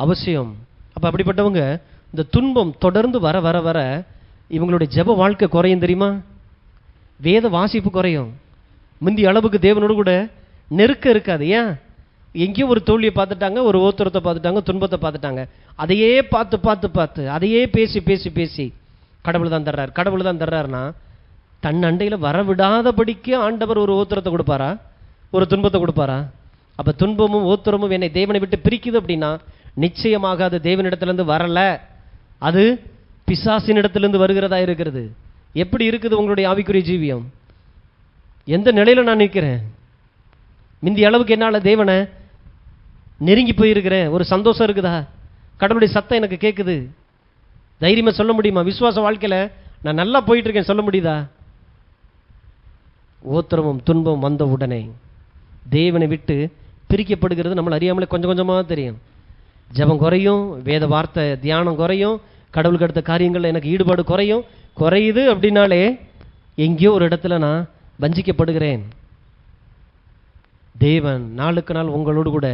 அவசியம். அப்போ அப்படிப்பட்டவங்க இந்த துன்பம் தொடர்ந்து வர வர வர இவங்களுடைய ஜெப வாழ்க்கை குறையும் தெரியுமா? வேத வாசிப்பு குறையும். முந்தி அளவுக்கு தேவனோடு கூட நெருக்கம் இருக்காது. ஏன்? எங்கேயும் ஒரு தோல்வியை பார்த்துட்டாங்க, ஒரு ஓத்திரத்தை பார்த்துட்டாங்க, துன்பத்தை பார்த்துட்டாங்க. அதையே பார்த்து பார்த்து பார்த்து அதையே பேசி பேசி பேசி கடவுள் தான் தர்றார், கடவுள் தான் தர்றாருன்னா தன் அண்டையில் வரவிடாதபடிக்கு ஆண்டவர் ஒரு ஓத்திரத்தை கொடுப்பாரா, ஒரு துன்பத்தை கொடுப்பாரா? அப்போ துன்பமும் ஓத்திரமும் என்னை தேவனை விட்டு பிரிக்குது அப்படின்னா நிச்சயமாக அது தேவனிடத்திலிருந்து வரல, அது பிசாசின் இடத்திலிருந்து வருகிறதா இருக்கிறது. எப்படி இருக்குது உங்களுடைய ஆவிக்குரிய ஜீவியம்? எந்த நிலையில் நான் நிற்கிறேன்? முந்தி அளவுக்கு என்னால் தேவனை நெருங்கி போயிருக்கிறேன், ஒரு சந்தோஷம் இருக்குதா? கடவுளுடைய சத்தம் எனக்கு கேட்குது, தைரியமாக சொல்ல முடியுமா? விசுவாச வாழ்க்கையில் நான் நல்லா போயிட்டு இருக்கேன் சொல்ல முடியுதா? ஓத்திரமும் துன்பம் வந்த உடனே தேவனை விட்டு பிரிக்கப்படுகிறது நம்மளை அறியாமலே கொஞ்சம் கொஞ்சமாக தெரியும். ஜெபம் குறையும், வேத வார்த்தை தியானம் குறையும், கடவுளுக்கு அடுத்த காரியங்களில் எனக்கு ஈடுபாடு குறையும். குறையுது அப்படின்னாலே எங்கேயோ ஒரு இடத்துல நான் வஞ்சிக்கப்படுகிறேன். தேவன் நாளுக்கு நாள் உங்களோடு கூட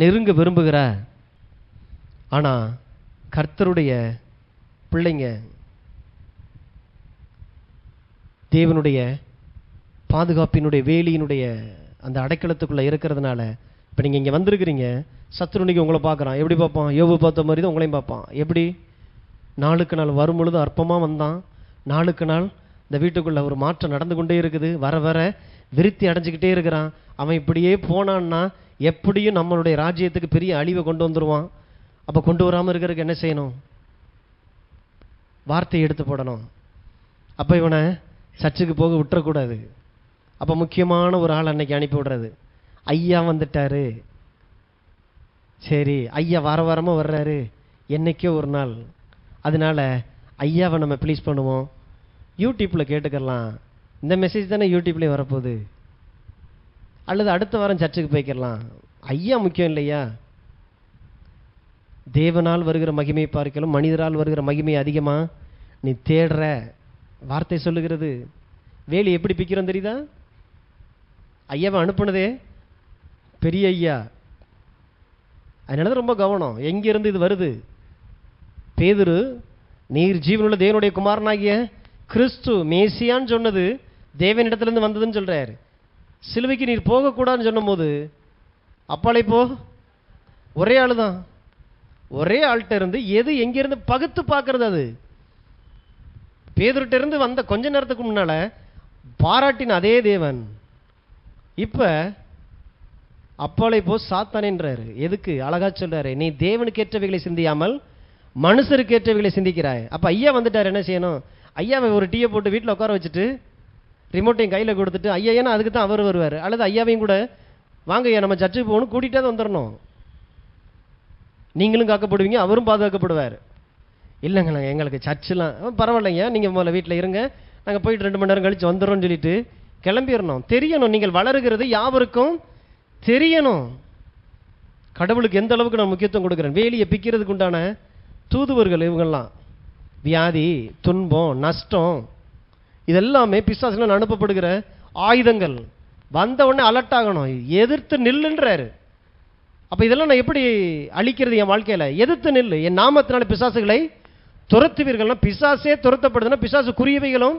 நெருங்க விரும்புகிறார். ஆனால் கர்த்தருடைய பிள்ளைங்க தேவனுடைய பாதுகாப்பினுடைய வேலியினுடைய அந்த அடைக்கலத்துக்குள்ளே இருக்கிறதுனால இப்போ நீங்கள் இங்கே வந்திருக்கிறீங்க, சத்துருனிக்கு உங்களை பார்க்குறான். எப்படி பார்ப்பான்? யோபு பார்த்த மாதிரி தான் உங்களையும் பார்ப்பான். எப்படி? நாளுக்கு நாள் வரும் பொழுது அற்பமாக வந்தான், நாளுக்கு நாள் இந்த வீட்டுக்குள்ளே ஒரு மாற்றம் நடந்து கொண்டே இருக்குது, வர வர விருத்தி அடைஞ்சிக்கிட்டே இருக்கிறான். அவன் இப்படியே போனான்னா எப்படியும் நம்மளுடைய ராஜ்யத்துக்கு பெரிய அழிவை கொண்டு வந்துடுவான். அப்போ கொண்டு வராமல் இருக்கிறதுக்கு என்ன செய்யணும்? வார்த்தையை எடுத்து போடணும். அப்போ இவனை சர்ச்சுக்கு போக விட்டுறக்கூடாது. அப்போ முக்கியமான ஒரு ஆள் அன்னைக்கு அனுப்பி விடுறது. ஐயா வந்துட்டாரு, சரி ஐயா வார வாரமாக வர்றாரு, என்னைக்கோ ஒரு நாள், அதனால ஐயாவை நம்ம ப்ளீஸ் பண்ணுவோம், யூடியூப்பில் கேட்டுக்கலாம், இந்த மெசேஜ் தானே யூடியூப்லேயே வரப்போகுது, அல்லது அடுத்த வாரம் சர்ச்சுக்கு போய்க்கலாம். ஐயா முக்கியம் இல்லையா? தேவனால் வருகிற மகிமையை பார்க்கலாம் மனிதரால் வருகிற மகிமையை அதிகமாக நீ தேடுற. வார்த்தை சொல்லுகிறது. வேலி எப்படி பிக்கிறோம் தெரியுதா? ஐயாவை அனுப்புனதே பெரிய ஐயா, அதனால தான் ரொம்ப கவனம். எங்கிருந்து இது வருது? பேதுரு, நீர் ஜீவனுள்ள தேவனுடைய குமாரனாகிய கிறிஸ்து மேசியான்னு சொன்னது தேவனிடத்திலிருந்து வந்ததுன்னு சொல்றாரு. சிலுவைக்கு நீர் போகக்கூடாதுன்னு சொன்னும் போது அப்பாலே போ, ஒரே ஆள் தான், ஒரே ஆள்கிட்ட இருந்து எது எங்கிருந்து பகுத்து பார்க்கறது. அது பேதுருட்ட இருந்து வந்த கொஞ்ச நேரத்துக்கு முன்னால பாராட்டின அதே தேவன் இப்ப அப்பாலே போ சாத்தானேன்றாரு. எதுக்கு? அழகா சொல்றாரு, நீ தேவனுக்கு ஏற்றவைகளை சிந்தியாமல் மனுஷருக்கு ஏற்றவைகளை சிந்திக்கிறாய். அப்ப ஐயா வந்துட்டார், என்ன செய்யணும்? ஐயாவை ஒரு டீயை போட்டு வீட்டில் உட்கார வச்சுட்டு ரிமோட்டையும் கையில் கொடுத்துட்டு ஐயா, ஏன்னா அதுக்கு தான் அவர் வருவார். அல்லது ஐயாவையும் கூட வாங்க ஐயா நம்ம சர்ச்சுக்கு போகணும் கூட்டிகிட்டே தான் வந்துடணும். நீங்களும் காக்கப்படுவீங்க, அவரும் பாதுகாக்கப்படுவார். இல்லைங்களா எங்களுக்கு சர்ச்செலாம் பரவாயில்லைங்க, நீங்கள் முதல்ல வீட்டில் இருங்க, நாங்கள் போயிட்டு 2 மணி நேரம் கழித்து வந்துடுறோம்னு சொல்லிட்டு கிளம்பிடணும். தெரியணும் நீங்கள் வளருகிறது யாவருக்கும் தெரியணும். கடவுளுக்கு எந்த அளவுக்கு நான் முக்கியத்துவம் கொடுக்குறேன். வேலியை பிக்கிறதுக்கு உண்டான தூதுவர்கள் இவங்கெல்லாம். வியாதி, துன்பம், நஷ்டம், இதெல்லாமே பிசாசுகள் அனுப்பப்படுகிற ஆயுதங்கள். வந்த உடனே அலர்ட் ஆகணும், எதிர்த்து நில்லுன்றாரு. அப்போ இதெல்லாம் நான் எப்படி அழிக்கிறது என் வாழ்க்கையில்? எதிர்த்து நில்லு, என் நாமத்தினால பிசாசுகளை துரத்துவீர்கள்னா, பிசாசே துரத்தப்படுதுன்னா பிசாசுக்குரியவைகளும்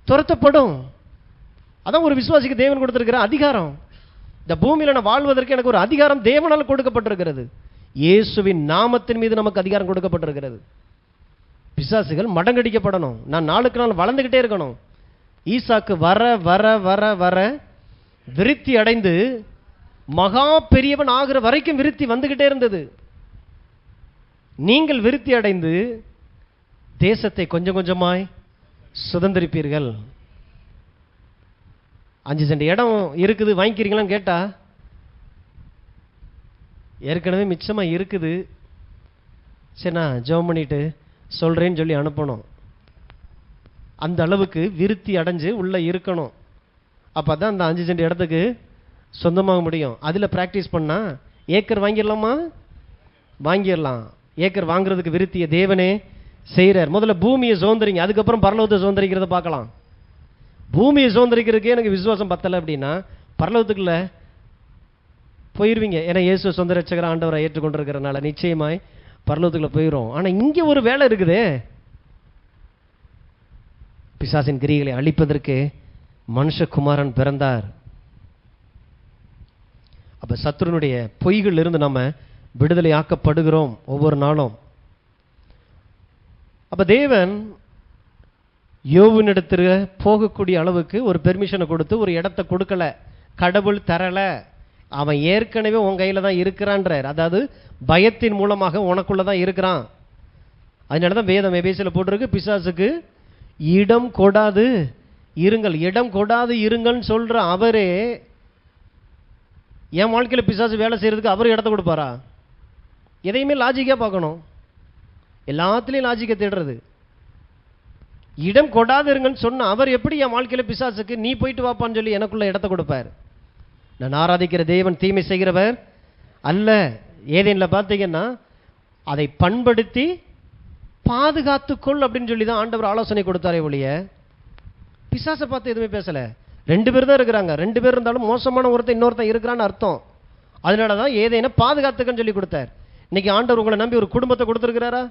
துரத்தப்படும். அதான் ஒரு விசுவாசிக்கு தேவன் கொடுத்திருக்கிற அதிகாரம். இந்த பூமியில் நான் வாழ்வதற்கு எனக்கு ஒரு அதிகாரம் தேவனால் கொடுக்கப்பட்டிருக்கிறது. இயேசுவின் நாமத்தின் மீது நமக்கு அதிகாரம் கொடுக்கப்பட்டிருக்கிறது. பிசாசுகள் மடங்கடிக்கப்படணும். நான் நாளுக்கு நாள் வளர்ந்துக்கிட்டே இருக்கணும். ஈசாக்கு வர வர வர வர விருத்தி அடைந்து மகா பெரியவன் ஆகிற வரைக்கும் விருத்தி வந்துகிட்டே இருந்தது. நீங்கள் விருத்தி அடைந்து தேசத்தை கொஞ்சம் கொஞ்சமாய் சுதந்திரிப்பீர்கள். 5 சென்ட் இடம் இருக்குது, வாங்கிக்கிறீங்களான்னு கேட்டா ஏற்கனவே மிச்சமா இருக்குது, சரி நான் ஜெபம் பண்ணிட்டு சொல்றேன்னு சொல்லி அனுப்பணும். அந்த அளவுக்கு விருத்தி அடைஞ்சு உள்ள இருக்கணும். அப்பதான் அந்த 5 சென்ட் இடத்துக்கு சொந்தமாக முடியும். அதில் ப்ராக்டிஸ் பண்ணா ஏக்கர் வாங்கிடலாமா? வாங்கிடலாம். ஏக்கர் வாங்குறதுக்கு விருத்திய தேவனே செய்கிறார். முதல்ல பூமியை சுதந்திரிங்க, அதுக்கப்புறம் பரலோகத்தை சுதந்திரிக்கிறத பார்க்கலாம். பூமியை சுதந்திரிக்கிறதுக்கே எனக்கு விசுவாசம் பத்தலை அப்படின்னா பரலோகத்துக்குள்ள போயிடுவீங்க. ஏன்னா இயேசு சொந்த ரட்சகர் ஆண்டவரை ஏற்றுக்கொண்டிருக்கிறனால நிச்சயமாய் பரலோகத்துக்குள்ள போயிடும். ஆனால் இங்கே ஒரு வேலை இருக்குதே, பிசாசின் கிரிகளை அழிப்பதற்கு மனுஷகுமாரன் பிறந்தார். அப்ப சத்துருனுடைய பொய்கள் இருந்து நம்ம விடுதலை ஆக்கப்படுகிறோம் ஒவ்வொரு நாளும். அப்ப தேவன் யோபுவினிடத்திற்கு போகக்கூடிய அளவுக்கு ஒரு பெர்மிஷனை கொடுத்து ஒரு இடத்தை கொடுக்கல. கடவுள் தரல, அவன் ஏற்கனவே உன் கையில தான் இருக்கிறான்றார். அதாவது பயத்தின் மூலமாக உனக்குள்ள தான் இருக்கிறான். அதனால தான் வேதம் எபேசியர்ல போட்டிருக்கு, பிசாசுக்கு இடம் கொடாது இருங்கள். இடம் கொடாது இருங்கள்னு சொல்ற அவரே என் வாழ்க்கையில் பிசாசு வேலை செய்யறதுக்கு அவர் இடத்த கொடுப்பாரா? எதையுமே லாஜிக்கா பார்க்கணும், எல்லாத்துலேயும் லாஜிக்கை தேடுறது. இடம் கொடாது இருங்கன்னு சொன்ன அவர் எப்படி என் வாழ்க்கையில் பிசாசுக்கு நீ போயிட்டு வாப்பான்னு சொல்லி எனக்குள்ள இடத்த கொடுப்பார்? நான் ஆராதிக்கிற தேவன் தீமை செய்கிறவர் அல்ல. ஏதேனில் பார்த்தீங்கன்னா அதை பண்படுத்தி பாதுகாத்துக்கொள் அப்படின்னு சொல்லி தான் ஆண்டவர் ஆலோசனை கொடுத்தாரே ஒழிய பிசாசை பார்த்து எதுவுமே பேசலை. 2 பேர் தான் இருக்கிறாங்க. 2 பேர் இருந்தாலும் மோசமான ஒருத்தன் இன்னொருத்தன் இருக்கிறான்னு அர்த்தம். அதனால தான் ஏதேனும் பாதுகாத்துக்கன்னு சொல்லி கொடுத்தார். இன்னைக்கு ஆண்டவர் உங்களை நம்பி ஒரு குடும்பத்தை கொடுத்துருக்கிறாரா?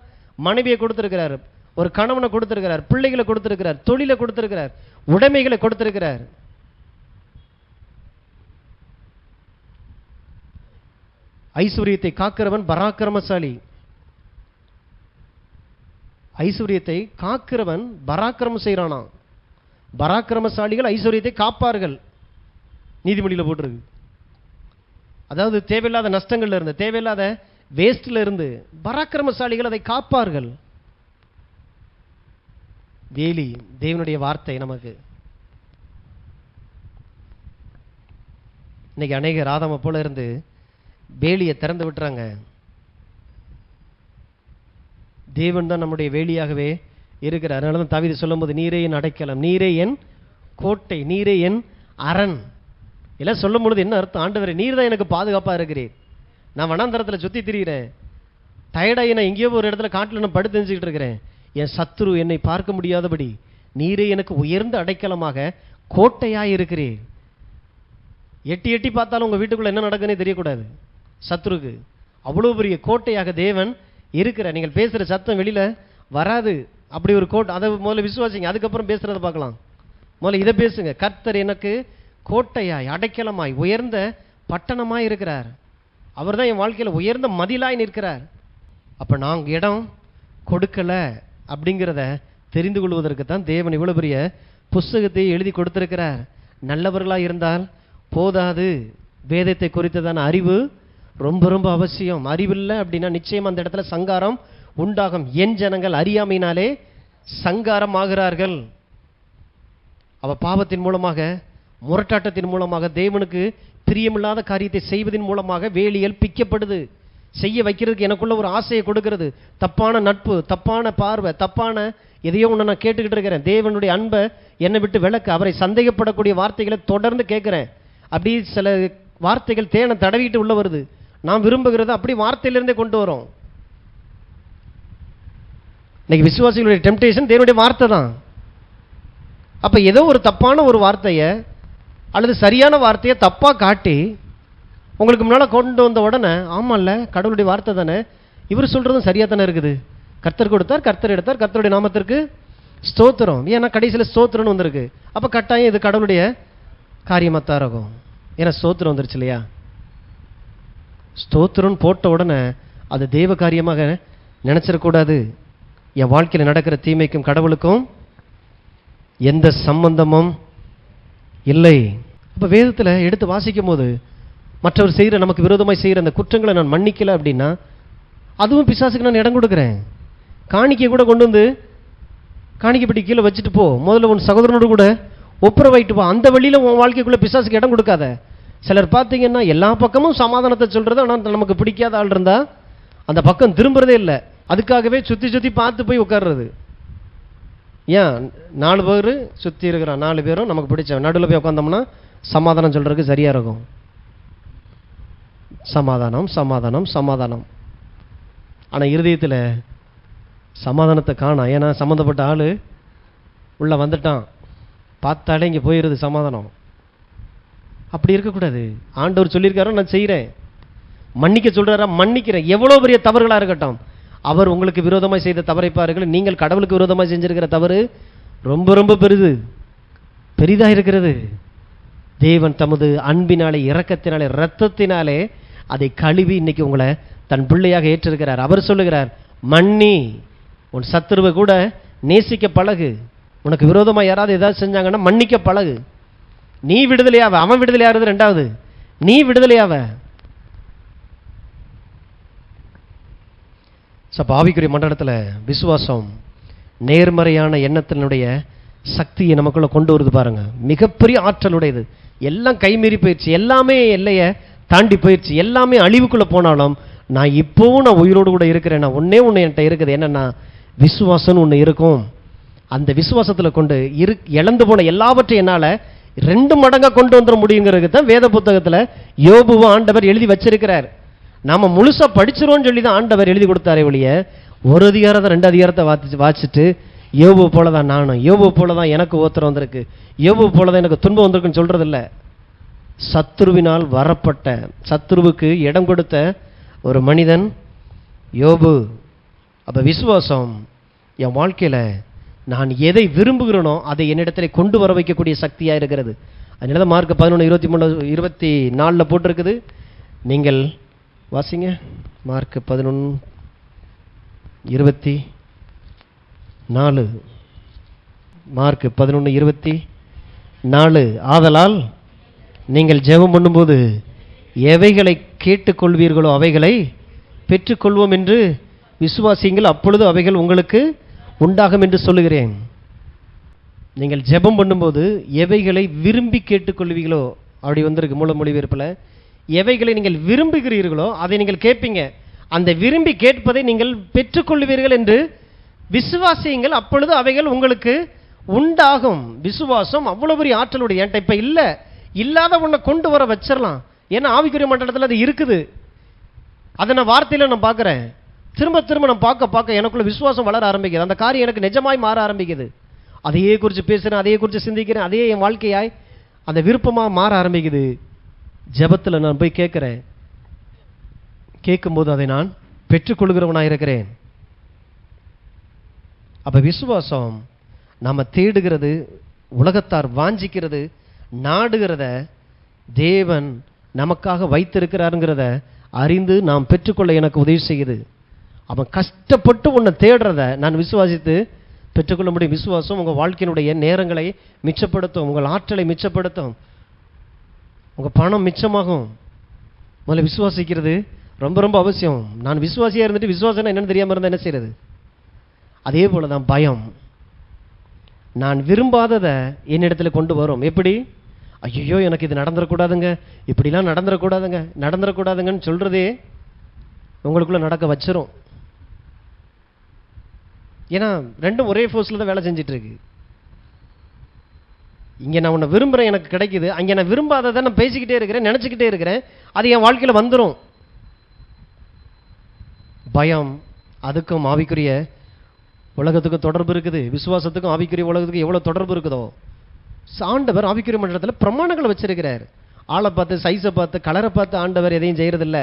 மனைவியை கொடுத்துருக்கிறார், ஒரு கணவனை கொடுத்துருக்கிறார், பிள்ளைகளை கொடுத்துருக்கிறார், தொழிலை கொடுத்துருக்கிறார், உடைமைகளை கொடுத்துருக்கிறார். ஐஸ்வர்யத்தை காக்கிறவன் பராக்கிரமசாலி. ஐஸ்வர்யத்தை காக்கிறவன் பராக்கிரமம் செய்யறானா? பராக்கிரமசாலிகள் ஐஸ்வர்யத்தை காப்பார்கள். நீதிமொழியில் போட்டிருக்கு. அதாவது தேவையில்லாத நஷ்டங்கள்ல இருந்து, தேவையில்லாத வேஸ்ட்ல இருந்து பராக்கிரமசாலிகள் அதை காப்பார்கள். வேலி தேவனுடைய வார்த்தை நமக்கு. இன்னைக்கு அநேகர் ஆதாமை போல இருந்து வேலியை திறந்து விட்டுறாங்க. தேவன் தான் நம்முடைய வேலியாகவே இருக்கிறார். அதனால தான் தாவீது சொல்லும்போது நீரே என் அடைக்கலம், நீரே என் கோட்டை, நீரே என் அரண் எல்லாம் சொல்லும் பொழுது என்ன அர்த்தம்? ஆண்டவரே நீர் தான் எனக்கு பாதுகாப்பாக இருக்கிறீர். நான் வனாந்தரத்தில் சுற்றி திரிகிறேன், டயர்டாகி நான் எங்கேயோ ஒரு இடத்துல காட்டில் நான் படுத்து தெரிஞ்சுக்கிட்டு இருக்கிறேன். என் சத்துரு என்னை பார்க்க முடியாதபடி நீரே எனக்கு உயர்ந்த அடைக்கலமாக கோட்டையாக இருக்கிறீர். எட்டி எட்டி பார்த்தாலும் உங்கள் வீட்டுக்குள்ளே என்ன நடக்குன்னே தெரியக்கூடாது. சத்துருக்கு அவ்வளோ பெரிய கோட்டையாக தேவன் இருக்கிற. நீங்கள் பேசுகிற சத்தம் வெளியில் வராது. அப்படி ஒரு கோட்டை. அதை முதல்ல விசுவாசிங்க, அதுக்கப்புறம் பேசுகிறத பார்க்கலாம். முதல்ல இதை பேசுங்க. கர்த்தர் எனக்கு கோட்டையாய் அடைக்கலமாய் உயர்ந்த பட்டணமாய் இருக்கிறார். அவர் தான் என் வாழ்க்கையில் உயர்ந்த மதிலாய் நிற்கிறார். அப்போ நாங்கள் இடம் கொடுக்கலை அப்படிங்கிறத தெரிந்து கொள்வதற்கு தான் தேவன் இவ்வளோ பெரிய புஸ்தகத்தை எழுதி கொடுத்திருக்கிறார். நல்லவர்களாக இருந்தால் போதாது, வேதத்தை குறித்ததான அறிவு ரொம்ப ரொம்ப அவசியம். அறிவில்லை அப்படின்னா நிச்சயம் அந்த இடத்துல சங்காரம் உண்டாகும். என் ஜனங்கள் அறியாமையினாலே சங்காரமாகிறார்கள். அவ பாவத்தின் மூலமாக, முரட்டாட்டத்தின் மூலமாக, தேவனுக்கு பிரியமில்லாத காரியத்தை செய்வதன் மூலமாக வேலியல் பிக்கப்படுது. செய்ய வைக்கிறதுக்கு எனக்குள்ள ஒரு ஆசையை கொடுக்கிறது. தப்பான நட்பு, தப்பான பார்வை, தப்பான எதையோ ஒன்று நான் கேட்டுக்கிட்டு இருக்கிறேன். தேவனுடைய அன்பை என்னை விட்டு விளக்க, அவரை சந்தேகப்படக்கூடிய வார்த்தைகளை தொடர்ந்து கேட்குறேன். அப்படி சில வார்த்தைகள் தேனை தடவிட்டு உள்ள வருது. நான் விரும்புகிறது அப்படி வார்த்தையிலிருந்தே கொண்டு வரோம். இன்னைக்கு விசுவாசிகளுடைய டெம்டேஷன் தேவனுடைய வார்த்தை தான். அப்போ ஏதோ ஒரு தப்பான ஒரு வார்த்தையை அல்லது சரியான வார்த்தையை தப்பாக காட்டி உங்களுக்கு முன்னால் கொண்டு வந்த உடனே, ஆமாம்ல கடவுளுடைய வார்த்தை தானே, இவர் சொல்கிறதும் சரியாக தானே இருக்குது, கர்த்தர் கொடுத்தார், கர்த்தர் எடுத்தார், கர்த்தருடைய நாமத்திற்கு ஸ்தோத்திரம், ஏன்னா கடைசியில் ஸ்தோத்திரம்னு வந்திருக்கு. அப்போ கட்டாயம் இது கடவுளுடைய காரியமாக தான் இருக்கும். ஏன்னா ஸ்தோத்திரம் வந்துருச்சு இல்லையா. ஸ்தோத்திரம்னு போட்ட உடனே அது தெய்வ காரியமாக நினச்சிடக்கூடாது. என் வாழ்க்கையில் நடக்கிற தீமைக்கும் கடவுளுக்கும் எந்த சம்பந்தமும் இல்லை. அப்போ வேதத்தில் எடுத்து வாசிக்கும் போது மற்றவர் செய்கிற, நமக்கு விரோதமாய் செய்கிற அந்த குற்றங்களை நான் மன்னிக்கலை அப்படின்னா அதுவும் பிசாசுக்கு நான் இடம் கொடுக்குறேன். காணிக்கை கூட கொண்டு வந்து காணிக்கைப்பட்டி கீழே வச்சுட்டு போ, முதல்ல உன் சகோதரனோடு கூட ஒப்புரவாயிட்டு போ. அந்த வழியில் உன் வாழ்க்கைக்குள்ளே பிசாசுக்கு இடம் கொடுக்காத. சிலர் பார்த்தீங்கன்னா எல்லா பக்கமும் சமாதானத்தை சொல்கிறது, ஆனால் நமக்கு பிடிக்காத ஆள் இருந்தால் அந்த பக்கம் திரும்புறதே இல்லை. அதுக்காகவே சுற்றி சுற்றி பார்த்து போய் உட்கார்றது. ஏன் 4 பேர் சுற்றி இருக்கிறான், 4 பேரும் நமக்கு பிடிச்ச நடுவில் போய் உட்காந்தோம்னா சமாதானம் சொல்கிறதுக்கு சரியாக இருக்கும். சமாதானம் சமாதானம் சமாதானம். ஆனால் இருதயத்தில் சமாதானத்தை காணோம். ஏன்னா சம்மந்தப்பட்ட ஆள் உள்ளே வந்துட்டான், பார்த்தாலே இங்கே போயிடுது சமாதானம். அப்படி இருக்கக்கூடாது. ஆண்டவர் சொல்லியிருக்காரோ நான் செய்கிறேன், மன்னிக்க சொல்கிறாரா மன்னிக்கிறேன். எவ்வளோ பெரிய தவறுகளாக இருக்கட்டும், அவர் உங்களுக்கு விரோதமாக செய்த தவறை பாருங்கள், நீங்கள் கடவுளுக்கு விரோதமாக செஞ்சிருக்கிற தவறு ரொம்ப ரொம்ப பெரிதாக இருக்கிறது. தேவன் தமது அன்பினாலே, இரக்கத்தினாலே, இரத்தத்தினாலே அதை கழுவி இன்னைக்கு உங்களை தன் பிள்ளையாக ஏற்றிருக்கிறார். அவர் சொல்லுகிறார், மன்னி, உன் சத்துருவை கூட நேசிக்க பழகு. உனக்கு விரோதமாக யாராவது ஏதாவது செஞ்சாங்கன்னா மன்னிக்க பழகு. நீ விடுதலையாவ, அவன் விடுதலையாகிறது ரெண்டாவது, நீ விடுதலையாவ. ஆவிக்குரிய மண்டலத்தில் விசுவாசம் நேர்மறையான எண்ணத்தினுடைய சக்தியை நமக்குள்ள கொண்டு வருது பாருங்க. மிகப்பெரிய ஆற்றலுடையது. எல்லாம் கைமீறி போயிடுச்சு, எல்லாமே எல்லையை தாண்டி போயிடுச்சு, எல்லாமே அழிவுக்குள்ளே போனாலும் நான் இப்போவும் நான் உயிரோடு கூட இருக்கிறேன். நான் ஒன்னே ஒன்று என்கிட்ட இருக்குது, என்னென்னா விசுவாசம்னு ஒன்று இருக்கும். அந்த விசுவாசத்தில் கொண்டு இழந்து போன எல்லாவற்றையும் என்னால் 2 மடங்காக கொண்டு வந்துட முடியுங்கிறது தான் வேத புத்தகத்தில் யோபுவும் ஆண்டவர் எழுதி வச்சிருக்கிறார். நாம் முழுசாக படிச்சிருவோம்னு சொல்லி தான் ஆண்டவர் எழுதி கொடுத்தாரே ஒழிய, ஒரு அதிகாரத்தை 2 அதிகாரத்தை வாசிச்சுட்டு யோபு போல தான் நானும், யோபு போல தான் எனக்கு ஓத்திரம் வந்திருக்கு, யோபு போல தான் எனக்கு துன்பம் வந்திருக்குன்னு சொல்கிறதில்ல. சத்துருவினால் வரப்பட்ட, சத்துருவுக்கு இடம் கொடுத்த ஒரு மனிதன் யோபு. அப்போ விசுவாசம் என் வாழ்க்கையில் நான் எதை விரும்புகிறேனோ அதை என்னிடத்தில் கொண்டு வர வைக்கக்கூடிய சக்தியாக இருக்கிறது. அதனால தான் மார்க் 11:23-24 போட்டிருக்குது. நீங்கள் வாசிங்க, மார்க் 11:24. மார்க் 11:24. ஆதலால் நீங்கள் ஜெபம் பண்ணும்போது எவைகளை கேட்டுக்கொள்வீர்களோ அவைகளை பெற்றுக்கொள்வோம் என்று விசுவாசியுங்கள், அப்பொழுது அவைகள் உங்களுக்கு உண்டாகும் என்று சொல்லுகிறேன். நீங்கள் ஜெபம் பண்ணும்போது எவைகளை விரும்பி கேட்டுக்கொள்வீர்களோ, அப்படி வந்திருக்கு மூல மொழிபெயர்ப்பில், எவைகளை நீங்கள் விரும்புகிறீர்களோ அதை நீங்கள் கேட்பீங்க, அந்த விரும்பி கேட்பதை நீங்கள் பெற்றுக்கொள்வீர்கள் என்று விசுவாசியுங்கள், அப்பொழுது அவைகள் உங்களுக்கு உண்டாகும். விசுவாசம் அவ்வளோ பெரிய ஆற்றலுடைய. என்கிட்ட இப்போ இல்லை, இல்லாத ஒன்றை கொண்டு வர வச்சிடலாம். ஏன்னா ஆவிக்குரிய மண்டலத்தில் அது இருக்குது. அதை நான் வார்த்தையில் நான் பார்க்குறேன், திரும்ப திரும்ப நான் பார்க்க எனக்குள்ள விசுவாசம் வளர ஆரம்பிக்குது. அந்த காரியம் எனக்கு நிஜமாய் மாற ஆரம்பிக்குது. அதையே குறித்து பேசுகிறேன், அதையே குறித்து சிந்திக்கிறேன், அதையே என் வாழ்க்கையாய் அந்த விருப்பமாக மாற ஆரம்பிக்குது. ஜெபத்தில் நான் போய் கேட்குறேன், கேட்கும்போது அதை நான் பெற்றுக்கொள்கிறவனாக இருக்கிறேன். அப்போ விசுவாசம் நம்ம தேடுகிறது, உலகத்தார் வாஞ்சிக்கிறது, நாடுகிறத தேவன் நமக்காக வைத்திருக்கிறாருங்கிறத அறிந்து நாம் பெற்றுக்கொள்ள எனக்கு உதவி செய்யுது. அவன் கஷ்டப்பட்டு உன்னை தேடுறத நான் விசுவாசித்து பெற்றுக்கொள்ள முடியும். விசுவாசம் உங்கள் வாழ்க்கையினுடைய நேரங்களை மிச்சப்படுத்தும், உங்கள் ஆற்றலை மிச்சப்படுத்தும், உங்கள் பணம் மிச்சமாகும். முதல்ல விசுவாசிக்கிறது ரொம்ப ரொம்ப அவசியம். நான் விசுவாசியாக இருந்துட்டு விசுவாசம்னா என்னென்னு தெரியாமல் இருந்தால் என்ன செய்யறது? அதே போல தான் பயம். நான் விரும்பாததை என்னிடத்துல கொண்டு வரும். எப்படி? ஐயோ எனக்கு இது நடந்துடக்கூடாதுங்க, இப்படிலாம் நடந்துடக்கூடாதுங்கன்னு சொல்றதே உங்களுக்குள்ள நடக்க வச்சிரும். ஏன்னா ரெண்டும் ஒரே ஃபோர்ஸில் தான் வேலை செஞ்சிட்டு இருக்கு. இங்கே நான் உன்னை விரும்புகிறேன், எனக்கு கிடைக்குது. அங்கே நான் விரும்பாததை நான் பேசிக்கிட்டே இருக்கிறேன், நினச்சிக்கிட்டே இருக்கிறேன், அது என் வாழ்க்கையில் வந்துடும். பயம் அதுக்கும் ஆவிக்குரிய உலகத்துக்கும் தொடர்பு இருக்குது. விசுவாசத்துக்கும் ஆவிக்குரிய உலகத்துக்கும் எவ்வளோ தொடர்பு இருக்குதோ, ஆண்டவர் ஆவிக்குரிய மன்றத்தில் பிரமாணங்களை வச்சிருக்கிறார். ஆளை பார்த்து, சைஸை பார்த்து, கலரை பார்த்து ஆண்டவர் எதையும் செய்கிறதில்ல.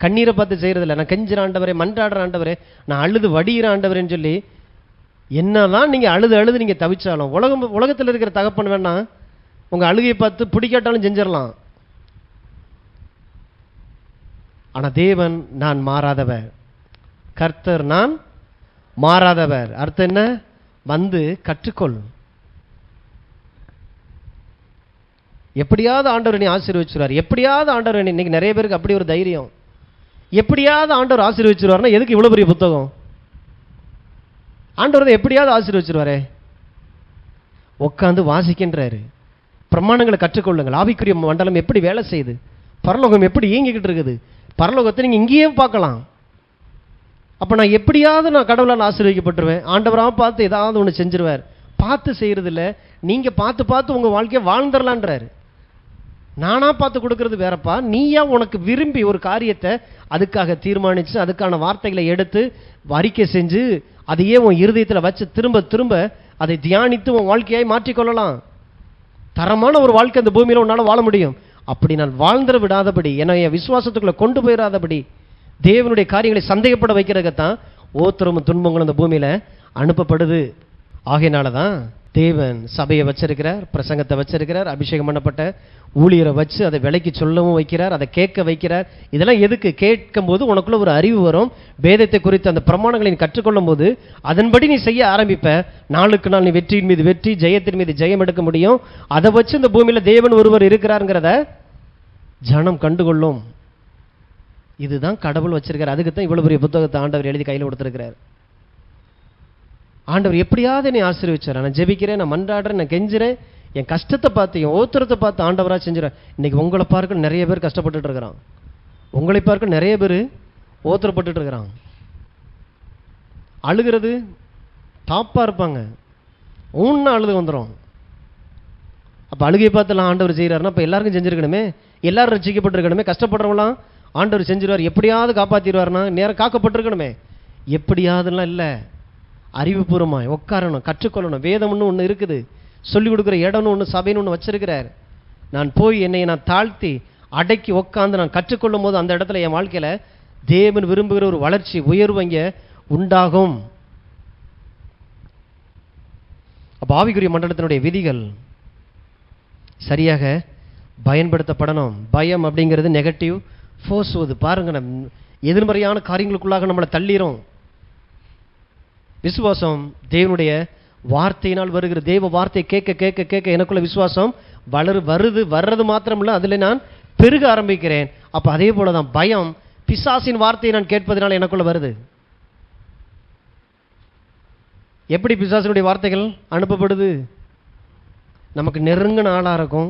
கண்ணீரை பார்த்து செய்கிறதில்ல. நான் கெஞ்சிற ஆண்டவரே, மன்றாடுற ஆண்டவரே, நான் அழுது வடிகிற ஆண்டவரேன்னு சொல்லி என்னதான் நீங்கள் அழுது நீங்கள் தவிச்சாலும் உலகத்தில் இருக்கிற தகப்பன் வேணா உங்கள் அழுகையை பார்த்து பிடிக்காட்டாலும் செஞ்சிடலாம். ஆனால் தேவன் நான் மாறாதவர், கர்த்தர் நான் மாறாதவர். அர்த்தம் என்ன? வந்து கற்றுக்கொள். எப்படியாவது ஆண்டவர் நீ ஆசீர்வதிச்சுருவார், எப்படியாவது ஆண்டவர் இன்னைக்கு நிறைய பேருக்கு அப்படி ஒரு தைரியம். எப்படியாவது ஆண்டவர் ஆசீர்வதிச்சுருவார்னா எதுக்கு இவ்வளோ பெரிய புத்தகம்? ஆண்டவர் எப்படியாவது ஆசீர்வதிச்சுருவாரே. உட்காந்து வாசிக்கின்றாரு. பிரமாணங்களை கற்றுக்கொள்ளுங்கள். ஆவிக்குரிய மண்டலம் எப்படி வேலை செய்யுது, பரலோகம் எப்படி இயங்கிக்கிட்டு இருக்குது, பரலோகத்தை நீங்கள் இங்கேயே பார்க்கலாம். அப்போ நான் எப்படியாவது நான் கடவுளால் ஆசீர்வதிக்கப்பட்டுருவேன். ஆண்டவராக பார்த்து ஏதாவது ஒன்று செஞ்சிருவார். பார்த்து செய்கிறதில்ல, நீங்கள் பார்த்து உங்கள் வாழ்க்கையை வாழ்ந்துடலான்றாரு. நானாக பார்த்து கொடுக்கறது வேறப்பா. நீயா உனக்கு விரும்பி ஒரு காரியத்தை அதுக்காக தீர்மானித்து அதுக்கான வார்த்தைகளை எடுத்து அறிக்கை செஞ்சு அதையே உன் இருதயத்தில் வச்சு திரும்ப திரும்ப அதை தியானித்து உன் வாழ்க்கையை மாற்றிக்கொள்ளலாம். தரமான ஒரு வாழ்க்கை அந்த பூமியில் உன்னால் வாழ முடியும். அப்படி நான் வாழ்ந்துட விடாதபடி, என்னை என் விசுவாசத்துக்குள்ளே கொண்டு போயிடாதபடி, தேவனுடைய காரியங்களை சந்தேகப்பட வைக்கிறதுக்குத்தான் ஓத்திரமும் துன்பங்களும் அந்த பூமியில் அனுப்பப்படுது. ஆகையினால தான் தேவன் சபையை வச்சிருக்கிறார், பிரசங்கத்தை வச்சிருக்கிறார், அபிஷேகம் பண்ணப்பட்ட ஊழியரை வச்சு அதை விலைக்கு சொல்லவும் வைக்கிறார், அதை கேட்க வைக்கிறார். இதெல்லாம் எதுக்கு? கேட்கும் போது உனக்குள்ள ஒரு அறிவு வரும். வேதத்தை குறித்து அந்த பிரமாணங்களை நீ கற்றுக்கொள்ளும் போது அதன்படி நீ செய்ய ஆரம்பிப்ப. நாளுக்கு நாள் நீ வெற்றியின் மீது வெற்றி, ஜெயத்தின் மீது ஜெயம் எடுக்க முடியும். அதை வச்சு இந்த பூமியில் தேவன் ஒருவர் இருக்கிறாருங்கிறத ஜனம் கண்டுகொள்ளும். இதுதான் கடவுள் வச்சிருக்கார். அதுக்கு தான் இவ்வளவு பெரிய புத்தகத்தை ஆண்டவர் எழுதி கையில் கொடுத்திருக்கிறார். ஆண்டவர் எப்படியாவது என்னை ஆசீர்வதிச்சார். நான் ஜெபிக்கிறேன், நான் மன்றாடுறேன், நான் கெஞ்சுறேன், என் கஷ்டத்தை பார்த்து, என் ஓத்திரத்தை பார்த்து ஆண்டவராக செஞ்சுறேன். இன்னைக்கு உங்களை பார்க்க நிறைய பேர் கஷ்டப்பட்டுட்டு இருக்கிறான். உங்களை பார்க்க நிறைய பேர் ஓத்திரப்பட்டு இருக்கிறான். அழுகிறது டாப்பாக இருப்பாங்க, ஊன்னா அழுது வந்துடும். அப்போ அழுகையை பார்த்துலாம் ஆண்டவர் செய்கிறாருன்னா அப்போ எல்லாருக்கும் செஞ்சுருக்கணுமே, எல்லாரும் ரசிக்கப்பட்டிருக்கணுமே. கஷ்டப்படுறவங்களாம் ஆண்டவர் செஞ்சிருவார், எப்படியாவது காப்பாற்றிடுவார்னா நேரம் காக்கப்பட்டிருக்கணுமே. எப்படியாவதுலாம் இல்லை, அறிவுபூர்வமாக உட்காரணும், கற்றுக்கொள்ளணும். வேதம்னு ஒன்று இருக்குது, சொல்லிக் கொடுக்குற இடம்னு ஒன்று, சபைன்னு ஒன்று வச்சிருக்கிறார். நான் போய் என்னை நான் தாழ்த்தி அடக்கி உட்காந்து நான் கற்றுக்கொள்ளும் போது அந்த இடத்துல என் வாழ்க்கையில் தேவன் விரும்புகிற ஒரு வளர்ச்சி, உயர்வு இங்கே உண்டாகும். அப்போ ஆவிக்குரிய மண்டலத்தினுடைய விதிகள் சரியாக பயன்படுத்தப்படணும். பயம் அப்படிங்கிறது நெகட்டிவ் ஃபோர்ஸ். பாருங்க, நம்ம எதிர்மறையான காரியங்களுக்குள்ளாக நம்மளை தள்ளிரும். விசுவாசம் தேவனுடைய வார்த்தையினால் வருகிற. தேவ வார்த்தை கேட்க கேட்க கேட்க எனக்குள்ள விசுவாசம் வர்றது மாத்திரமில்லை, அதில் நான் பெருக ஆரம்பிக்கிறேன். அப்போ அதே போல தான் பயம் பிசாசின் வார்த்தையை நான் கேட்பதனால எனக்குள்ள வருது. எப்படி பிசாசினுடைய வார்த்தைகள் அனுப்பப்படுது? நமக்கு நெருங்கின ஆளாக இருக்கும்,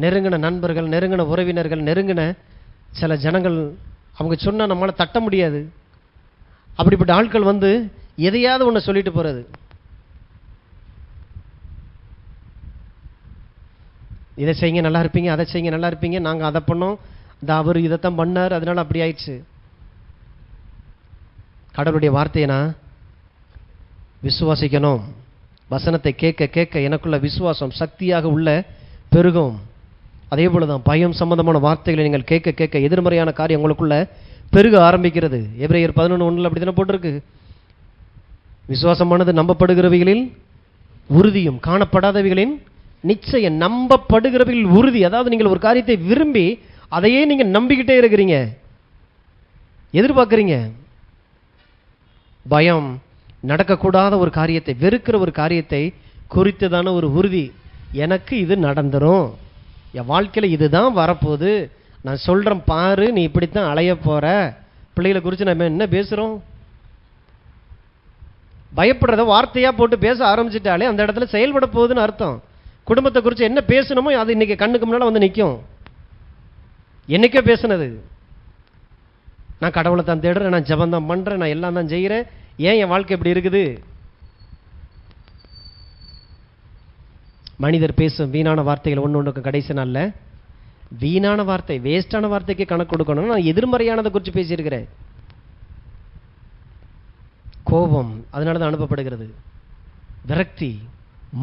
நெருங்கின நண்பர்கள், நெருங்கின உறவினர்கள், நெருங்கின சில ஜனங்கள், அவங்க சொன்னால் நம்மளால் தட்ட முடியாது. அப்படிப்பட்ட ஆட்கள் வந்து எதையாவது ஒன்று சொல்லிட்டு போகிறது. இதை செய்யுங்க நல்லா இருப்பீங்க, அதை செய்யுங்க நல்லா இருப்பீங்க, நாங்கள் அதை பண்ணோம், இந்த அவர் இதைத்தான் பண்ணார், அதனால அப்படி ஆயிடுச்சு. கடவுளுடைய வார்த்தையை நான் விசுவாசிக்கணும். வசனத்தை கேட்க கேட்க எனக்குள்ள விசுவாசம் சக்தியாக உள்ள பெருகும். அதே போல தான் பயம் சம்பந்தமான வார்த்தைகளை நீங்கள் கேட்க கேட்க எதிர்மறையான காரியம் உங்களுக்குள்ள பெருக ஆரம்பிக்கிறது. எபிரேயர் 11:1 அப்படி தானே போட்டிருக்கு. விசுவாசமானது நம்பப்படுகிறவைகளில் உறுதியும் காணப்படாதவைகளின் நிச்சயம். நம்பப்படுகிறவைகளில் உறுதி, அதாவது நீங்கள் ஒரு காரியத்தை விரும்பி அதையே நீங்கள் நம்பிக்கிட்டே இருக்கிறீங்க, எதிர்பார்க்குறீங்க. பயம் நடக்கக்கூடாத ஒரு காரியத்தை, வெறுக்கிற ஒரு காரியத்தை குறித்ததான ஒரு உறுதி. எனக்கு இது நடந்துரும், என் வாழ்க்கையில் இதுதான் வரப்போகுது, நான் சொல்கிறேன் பாரு, நீ இப்படித்தான் அலைய போகிற. பிள்ளைகளை குறித்து நம்ம என்ன பேசுகிறோம்? பயப்படுறத வார்த்தையாக போட்டு பேச ஆரம்பிச்சிட்டாலே அந்த இடத்துல செயல்பட போகுதுன்னு அர்த்தம். குடும்பத்தை குறித்து என்ன பேசணுமோ அது இன்னைக்கு கண்ணுக்கு முன்னால் வந்து நிற்கும். என்னைக்கே பேசுனது, நான் கடவுளை தான் தேடுறேன், நான் ஜெபம் தான் பண்ணுறேன், நான் எல்லாம் தான் செய்கிறேன், ஏன் என் வாழ்க்கை இப்படி இருக்குது? மனிதர் பேசும் வீணான வார்த்தைகள் ஒன்று கடைசி நாளில் வீணான வார்த்தை, வேஸ்டான வார்த்தைக்கு கணக்கு கொடுக்கணும். நான் எதிர்மறையானதை குறித்து பேசியிருக்கிறேன். கோபம் அதனால தான் அனுப்பப்படுகிறது. விரக்தி,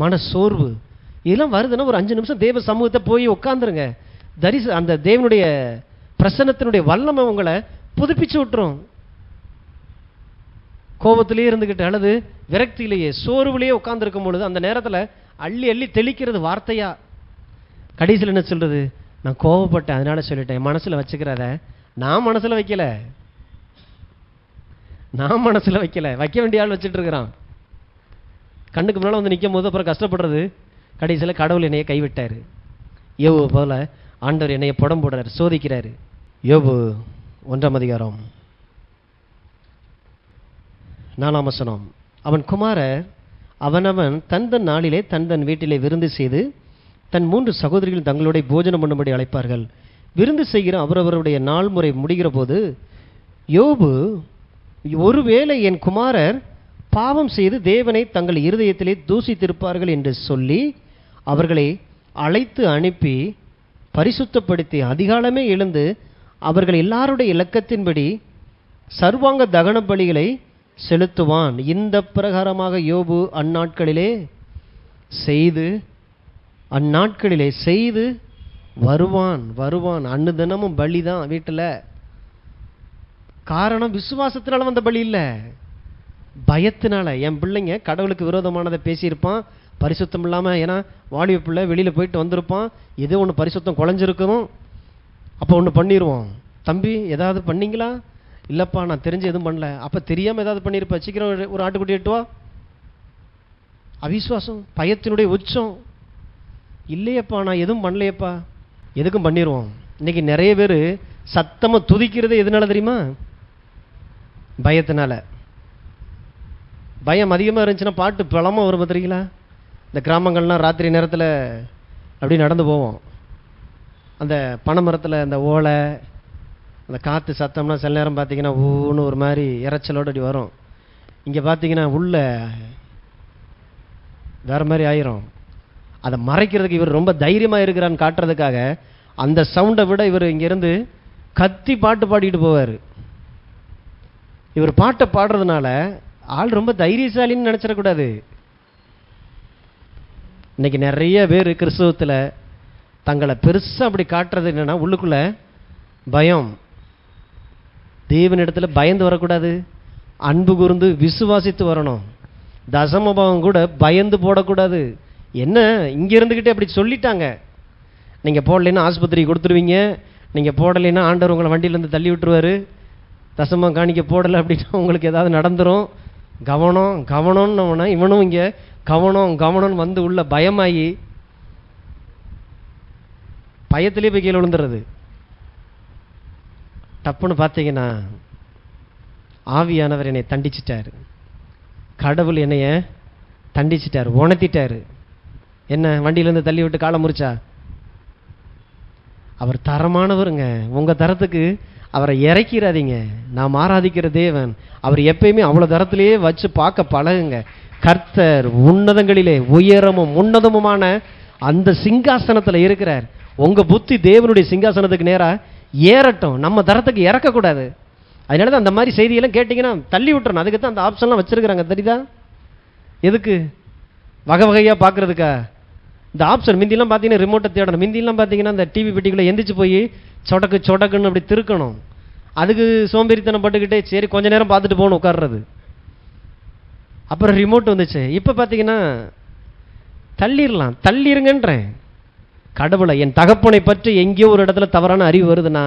மனசோர்வு இதெல்லாம் வருதுன்னா ஒரு 5 நிமிஷம் தேவ சமூகத்தை போய் உட்காந்துருங்க. அந்த தேவனுடைய பிரசன்னத்தினுடைய வல்லமை உங்களை புதுப்பிச்சு விட்டுரும். கோபத்திலேயே இருந்துக்கிட்டு அல்லது விரக்தியிலேயே சோர்வுலேயே உட்காந்துருக்கும் பொழுது அந்த நேரத்தில் அள்ளி அள்ளி தெளிக்கிறது வார்த்தையா. கடைசியில் என்ன சொல்றது? நான் கோபப்பட்டேன் அதனால சொல்லிட்டேன். மனசில் வச்சுக்கிறத நான் மனசில் வைக்கல, நான் மனசில் வைக்கல, வைக்க வேண்டிய ஆள் வச்சுட்டு இருக்கிறான். கண்ணுக்கு முன்னால் வந்து நிற்கும் போது அப்புறம் கஷ்டப்படுறது. கடைசியில் கடவுள் என்னைய கைவிட்டார். யோபு போல ஆண்டவர் என்னைய புடம் போடுறாரு, சோதிக்கிறாரு. யோபு 1ஆம் அதிகாரம் 4ஆம் வசனம். அவன் குமாரர் அவனவன் தன் நாளிலே தன் வீட்டிலே விருந்து செய்து தன் 3 சகோதரிகள் தங்களோட போஜனம் பண்ணும்படி அழைப்பார்கள். விருந்து செய்கிற அவரவருடைய நாள் முறை முடிகிற போது யோபு, ஒருவேளை என் குமாரர் பாவம் செய்து தேவனை தங்கள் இருதயத்திலே தூசித்திருப்பார்கள் என்று சொல்லி அவர்களை அழைத்து அனுப்பி பரிசுத்தப்படுத்தி அதிகாலமே எழுந்து அவர்கள் எல்லாருடைய இலக்கத்தின்படி சர்வாங்க தகன பலிகளை செலுத்துவான். இந்த பிரகாரமாக யோபு அந்நாட்களிலே செய்து வருவான். அன்னு தினமும் பலி தான் வீட்டில். காரணம் விசுவாசத்தினால வந்த பலி இல்லை, பயத்தினால. என் பிள்ளைங்க கடவுளுக்கு விரோதமானதை பேசியிருப்பான், பரிசுத்தம் இல்லாமல், ஏன்னா வாலிப பிள்ளை வெளியில் போயிட்டு வந்திருப்பான், ஏதோ ஒன்று பரிசுத்தம் குலைஞ்சிருக்கணும், அப்போ ஒன்று பண்ணிடுவோம். தம்பி ஏதாவது பண்ணீங்களா? இல்லைப்பா நான் தெரிஞ்சு எதுவும் பண்ணல. அப்போ தெரியாமல் ஏதாவது பண்ணியிருப்பா, சீக்கிரம் ஒரு ஆட்டுக்குட்டி எட்டுவா. அவிசுவாசம், பயத்தினுடைய உச்சம். இல்லையப்பா நான் எதுவும் பண்ணலையப்பா, எதுக்கும் பண்ணிடுவோம். இன்னைக்கு நிறைய பேர் சத்தமாக துதிக்கிறது எதனால தெரியுமா? பயத்தினால. பயம் அதிகமாக இருந்துச்சுன்னா பாட்டு பலமாக வரும் பார்த்துருக்கீங்களா? இந்த கிராமங்கள்லாம் ராத்திரி நேரத்தில் அப்படி நடந்து போவோம். அந்த பனைமரத்தில் அந்த ஓலை, அந்த காற்று சத்தம்னா சில நேரம் பார்த்தீங்கன்னா ஊன்னு ஒரு மாதிரி இறைச்சலோடு அப்படி வரும். இங்கே பார்த்தீங்கன்னா உள்ள வேறு மாதிரி ஆயிரும். அதை மறைக்கிறதுக்கு இவர் ரொம்ப தைரியமாக இருக்கிறான்னு காட்டுறதுக்காக அந்த சவுண்டை விட இவர் இங்கேருந்து கத்தி பாட்டு பாடிட்டு போவார். இவர் பாட்டை பாடுறதுனால ஆள் ரொம்ப தைரியசாலின்னு நினச்சிடக்கூடாது. இன்னைக்கு நிறைய பேர் கிறிஸ்தவத்தில் தங்களை பெருசாக அப்படி காட்டுறது என்னென்னா உள்ளுக்குள்ள பயம். தேவனிடத்தில் பயந்து வரக்கூடாது, அன்பு கூர்ந்து விசுவாசித்து வரணும். தசமபாவம் கூட பயந்து போடக்கூடாது. என்ன இங்கே இருந்துக்கிட்டே அப்படி சொல்லிட்டாங்க, நீங்கள் போடலைன்னா ஆஸ்பத்திரிக்கு கொடுத்துருவீங்க, நீங்கள் போடலைன்னா ஆண்டவர் உங்களை வண்டியிலேருந்து தள்ளி விட்டுருவார், தசமம் காணிக்க போடலை அப்படின்னா உங்களுக்கு ஏதாவது நடந்துடும், கவனம்னு இவனும் இங்கே கவனம்னு வந்து உள்ள பயமாகி பயத்திலே போய் கீழே விழுந்துடுறது. டப்புன்னு பார்த்தீங்கன்னா ஆவியானவர் என்னை தண்டிச்சிட்டார், கடவுள் என்னைய தண்டிச்சிட்டார், உணர்த்திட்டார். என்ன வண்டியிலேருந்து தள்ளி விட்டு காலை முறிச்சா? அவர் தரமானவருங்க, உங்கள் தரத்துக்கு அவரை இறக்கிறாதீங்க. நாம் ஆராதிக்கிற தேவன் அவர் எப்பயுமே அவ்வளோ தரத்திலேயே வச்சு பார்க்க பழகுங்க. கர்த்தர் உன்னதங்களிலே உயரமும் உன்னதமுமான அந்த சிங்காசனத்தில் இருக்கிறார். உங்கள் புத்தி தேவனுடைய சிங்காசனத்துக்கு நேராக ஏறட்டும், நம்ம தரத்துக்கு இறக்கக்கூடாது. அதனால தான் அந்த மாதிரி செய்தியெல்லாம் கேட்டிங்கன்னா தள்ளி விட்டுறணும். அதுக்கு தான் அந்த ஆப்ஷன்லாம் வச்சுருக்குறாங்க, தெரியுதா? எதுக்கு? வகை வகையாக பார்க்குறதுக்கா? இந்த ஆப்ஷன் முந்திலாம் பார்த்தீங்கன்னா ரிமோட்டை தேடணும். முந்திலாம் பார்த்தீங்கன்னா இந்த டிவி பெட்டிக்குள்ளே எந்திரிச்சு போய் சொடக்குன்னு அப்படி திருக்கணும். அதுக்கு சோம்பேறித்தனம் பட்டுக்கிட்டே சரி கொஞ்ச நேரம் பார்த்துட்டு போகணும் உட்கார்றது. அப்புறம் ரிமோட் வந்துச்சு. இப்போ பார்த்தீங்கன்னா தள்ளிருங்கன்றேன். கடவுளை, என் தகப்பனை பற்றி எங்கேயோ ஒரு இடத்துல தவறான அறிவு வருதுன்னா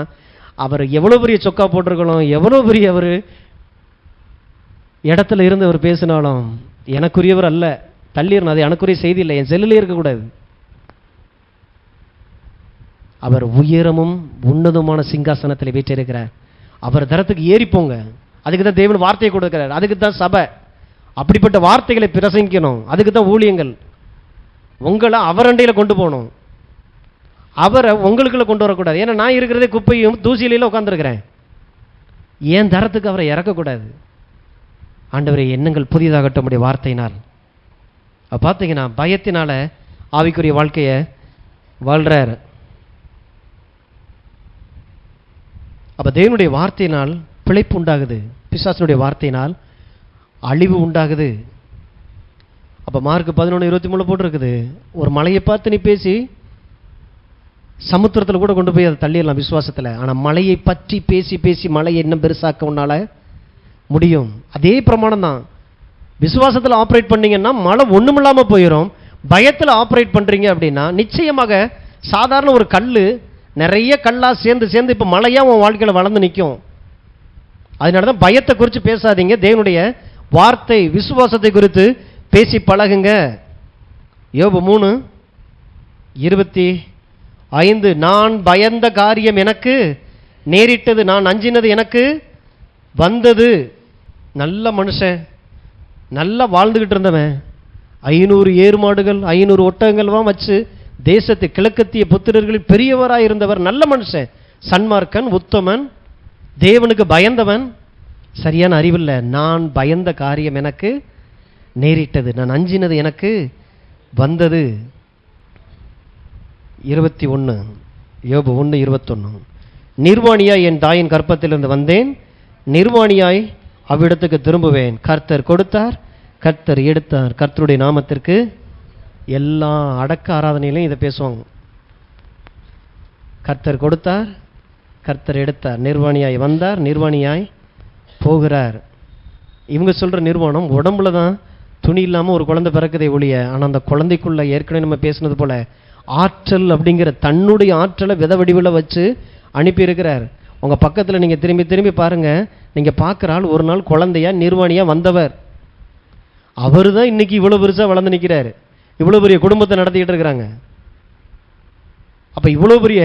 அவர் எவ்வளோ பெரிய சொக்கா போட்டிருக்கணும், எவ்வளோ பெரிய அவர் இடத்துல இருந்து அவர் பேசினாலும் எனக்குரியவர் அல்ல, தள்ளிடணும். அது எனக்குரிய செய்தி இல்லை, என் செல்லிலே இருக்கக்கூடாது. அவர் உயரமும் உன்னதமான சிங்காசனத்தில் வீற்றிருக்கிறார். அவர் தரத்துக்கு ஏறிப்போங்க. அதுக்கு தான் தேவன் வார்த்தையை கொடுக்கிறார். அதுக்கு தான் சபை. அப்படிப்பட்ட வார்த்தைகளை பிரசங்கிக்கணும். அதுக்கு தான் ஊழியங்கள். உங்களை அவரண்டையில் கொண்டு போகணும், அவரை உங்களுக்குள்ள கொண்டு வரக்கூடாது. ஏன்னா நான் இருக்கிறதே குப்பையும் தூசியில உட்காந்துருக்கிறேன். ஏன் தரத்துக்கு அவரை இறக்கக்கூடாது. ஆண்டவரை எண்ணங்கள் புதிதாகட்டும் உடைய வார்த்தையினால். பார்த்தீங்கன்னா பயத்தினால ஆவிக்குரிய வாழ்க்கையை வாழ்றார். அப்ப தேவனுடைய வார்த்தையினால் பிழைப்பு உண்டாகுது, பிசாசனுடைய வார்த்தையினால் அழிவு உண்டாகுது. அப்ப மார்க் 11:23 போட்டிருக்குது, ஒரு மலையை பார்த்து நீ பேசி சமுத்திரத்தில் கூட கொண்டு போய் அதை தள்ளிடலாம் விசுவாசத்தில். ஆனால் மலையை பற்றி பேசி பேசி மலையை இன்னும் பெருசாக்க உன்னால முடியும். அதே பிரமாணம் தான். விசுவாசத்தில் ஆப்ரேட் பண்ணீங்கன்னா மழை ஒன்றுமில்லாமல் போயிடும். பயத்தில் ஆப்ரேட் பண்ணுறீங்க அப்படின்னா நிச்சயமாக சாதாரண ஒரு கல் நிறைய கல்லாக சேர்ந்து சேர்ந்து இப்போ மழையாக உன் வாழ்க்கையில் வளர்ந்து நிற்கும். அதனால தான் பயத்தை குறித்து பேசாதீங்க, தேவனுடைய வார்த்தை விசுவாசத்தை குறித்து பேசி பழகுங்க. யோபு 3:25, நான் பயந்த காரியம் எனக்கு நேரிட்டது, நான் அஞ்சினது எனக்கு வந்தது. நல்ல மனுஷன், நல்லா வாழ்ந்துகிட்டு இருந்தவன், 500 ஏறு மாடுகள் 500 ஒட்டகங்கள்லாம் வச்சு தேசத்தை கிழக்கத்திய புத்திரர்களில் பெரியவராக இருந்தவர், நல்ல மனுஷன், சன்மார்க்கன், உத்தமன், தேவனுக்கு பயந்தவன். சரியான அறிவில்லை. நான் பயந்த காரியம் எனக்கு நேரிட்டது, நான் அஞ்சினது எனக்கு வந்தது. 21 யோபு 1:21, நிர்வாணியாய் என் தாயின் கற்பத்திலிருந்து வந்தேன், நிர்வாணியாய் அவ்விடத்துக்கு திரும்புவேன். கர்த்தர் கொடுத்தார், கர்த்தர் எடுத்தார், கர்த்தருடைய நாமத்திற்கு. எல்லா அடக்க ஆராதனையிலையும் இதை பேசுவாங்க. கர்த்தர் கொடுத்தார், கர்த்தர் எடுத்தார், நிர்வாணியாய் வந்தார், நிர்வாணியாய் போகிறார். இவங்க சொல்ற நிர்வாணம் உடம்புல தான் துணி இல்லாமல் ஒரு குழந்தை பிறக்குதே ஒழிய, ஆனால் அந்த குழந்தைக்குள்ள ஏற்கனவே நம்ம பேசுனது போல ஆற்றல் அப்படிங்கிற தன்னுடைய ஆற்றலை வித வடிவில் வச்சு அனுப்பியிருக்கிறார். உங்கள் பக்கத்தில் நீங்கள் திரும்பி திரும்பி பாருங்கள், நீங்கள் பார்க்குற ஆள் ஒரு நாள் குழந்தையா நிர்வாணியாக வந்தவர். அவர் தான் இன்னைக்கு இவ்வளோ பெருசாக வளர்ந்து நிற்கிறார், இவ்வளோ பெரிய குடும்பத்தை நடத்திக்கிட்டு இருக்கிறாங்க. அப்போ இவ்வளோ பெரிய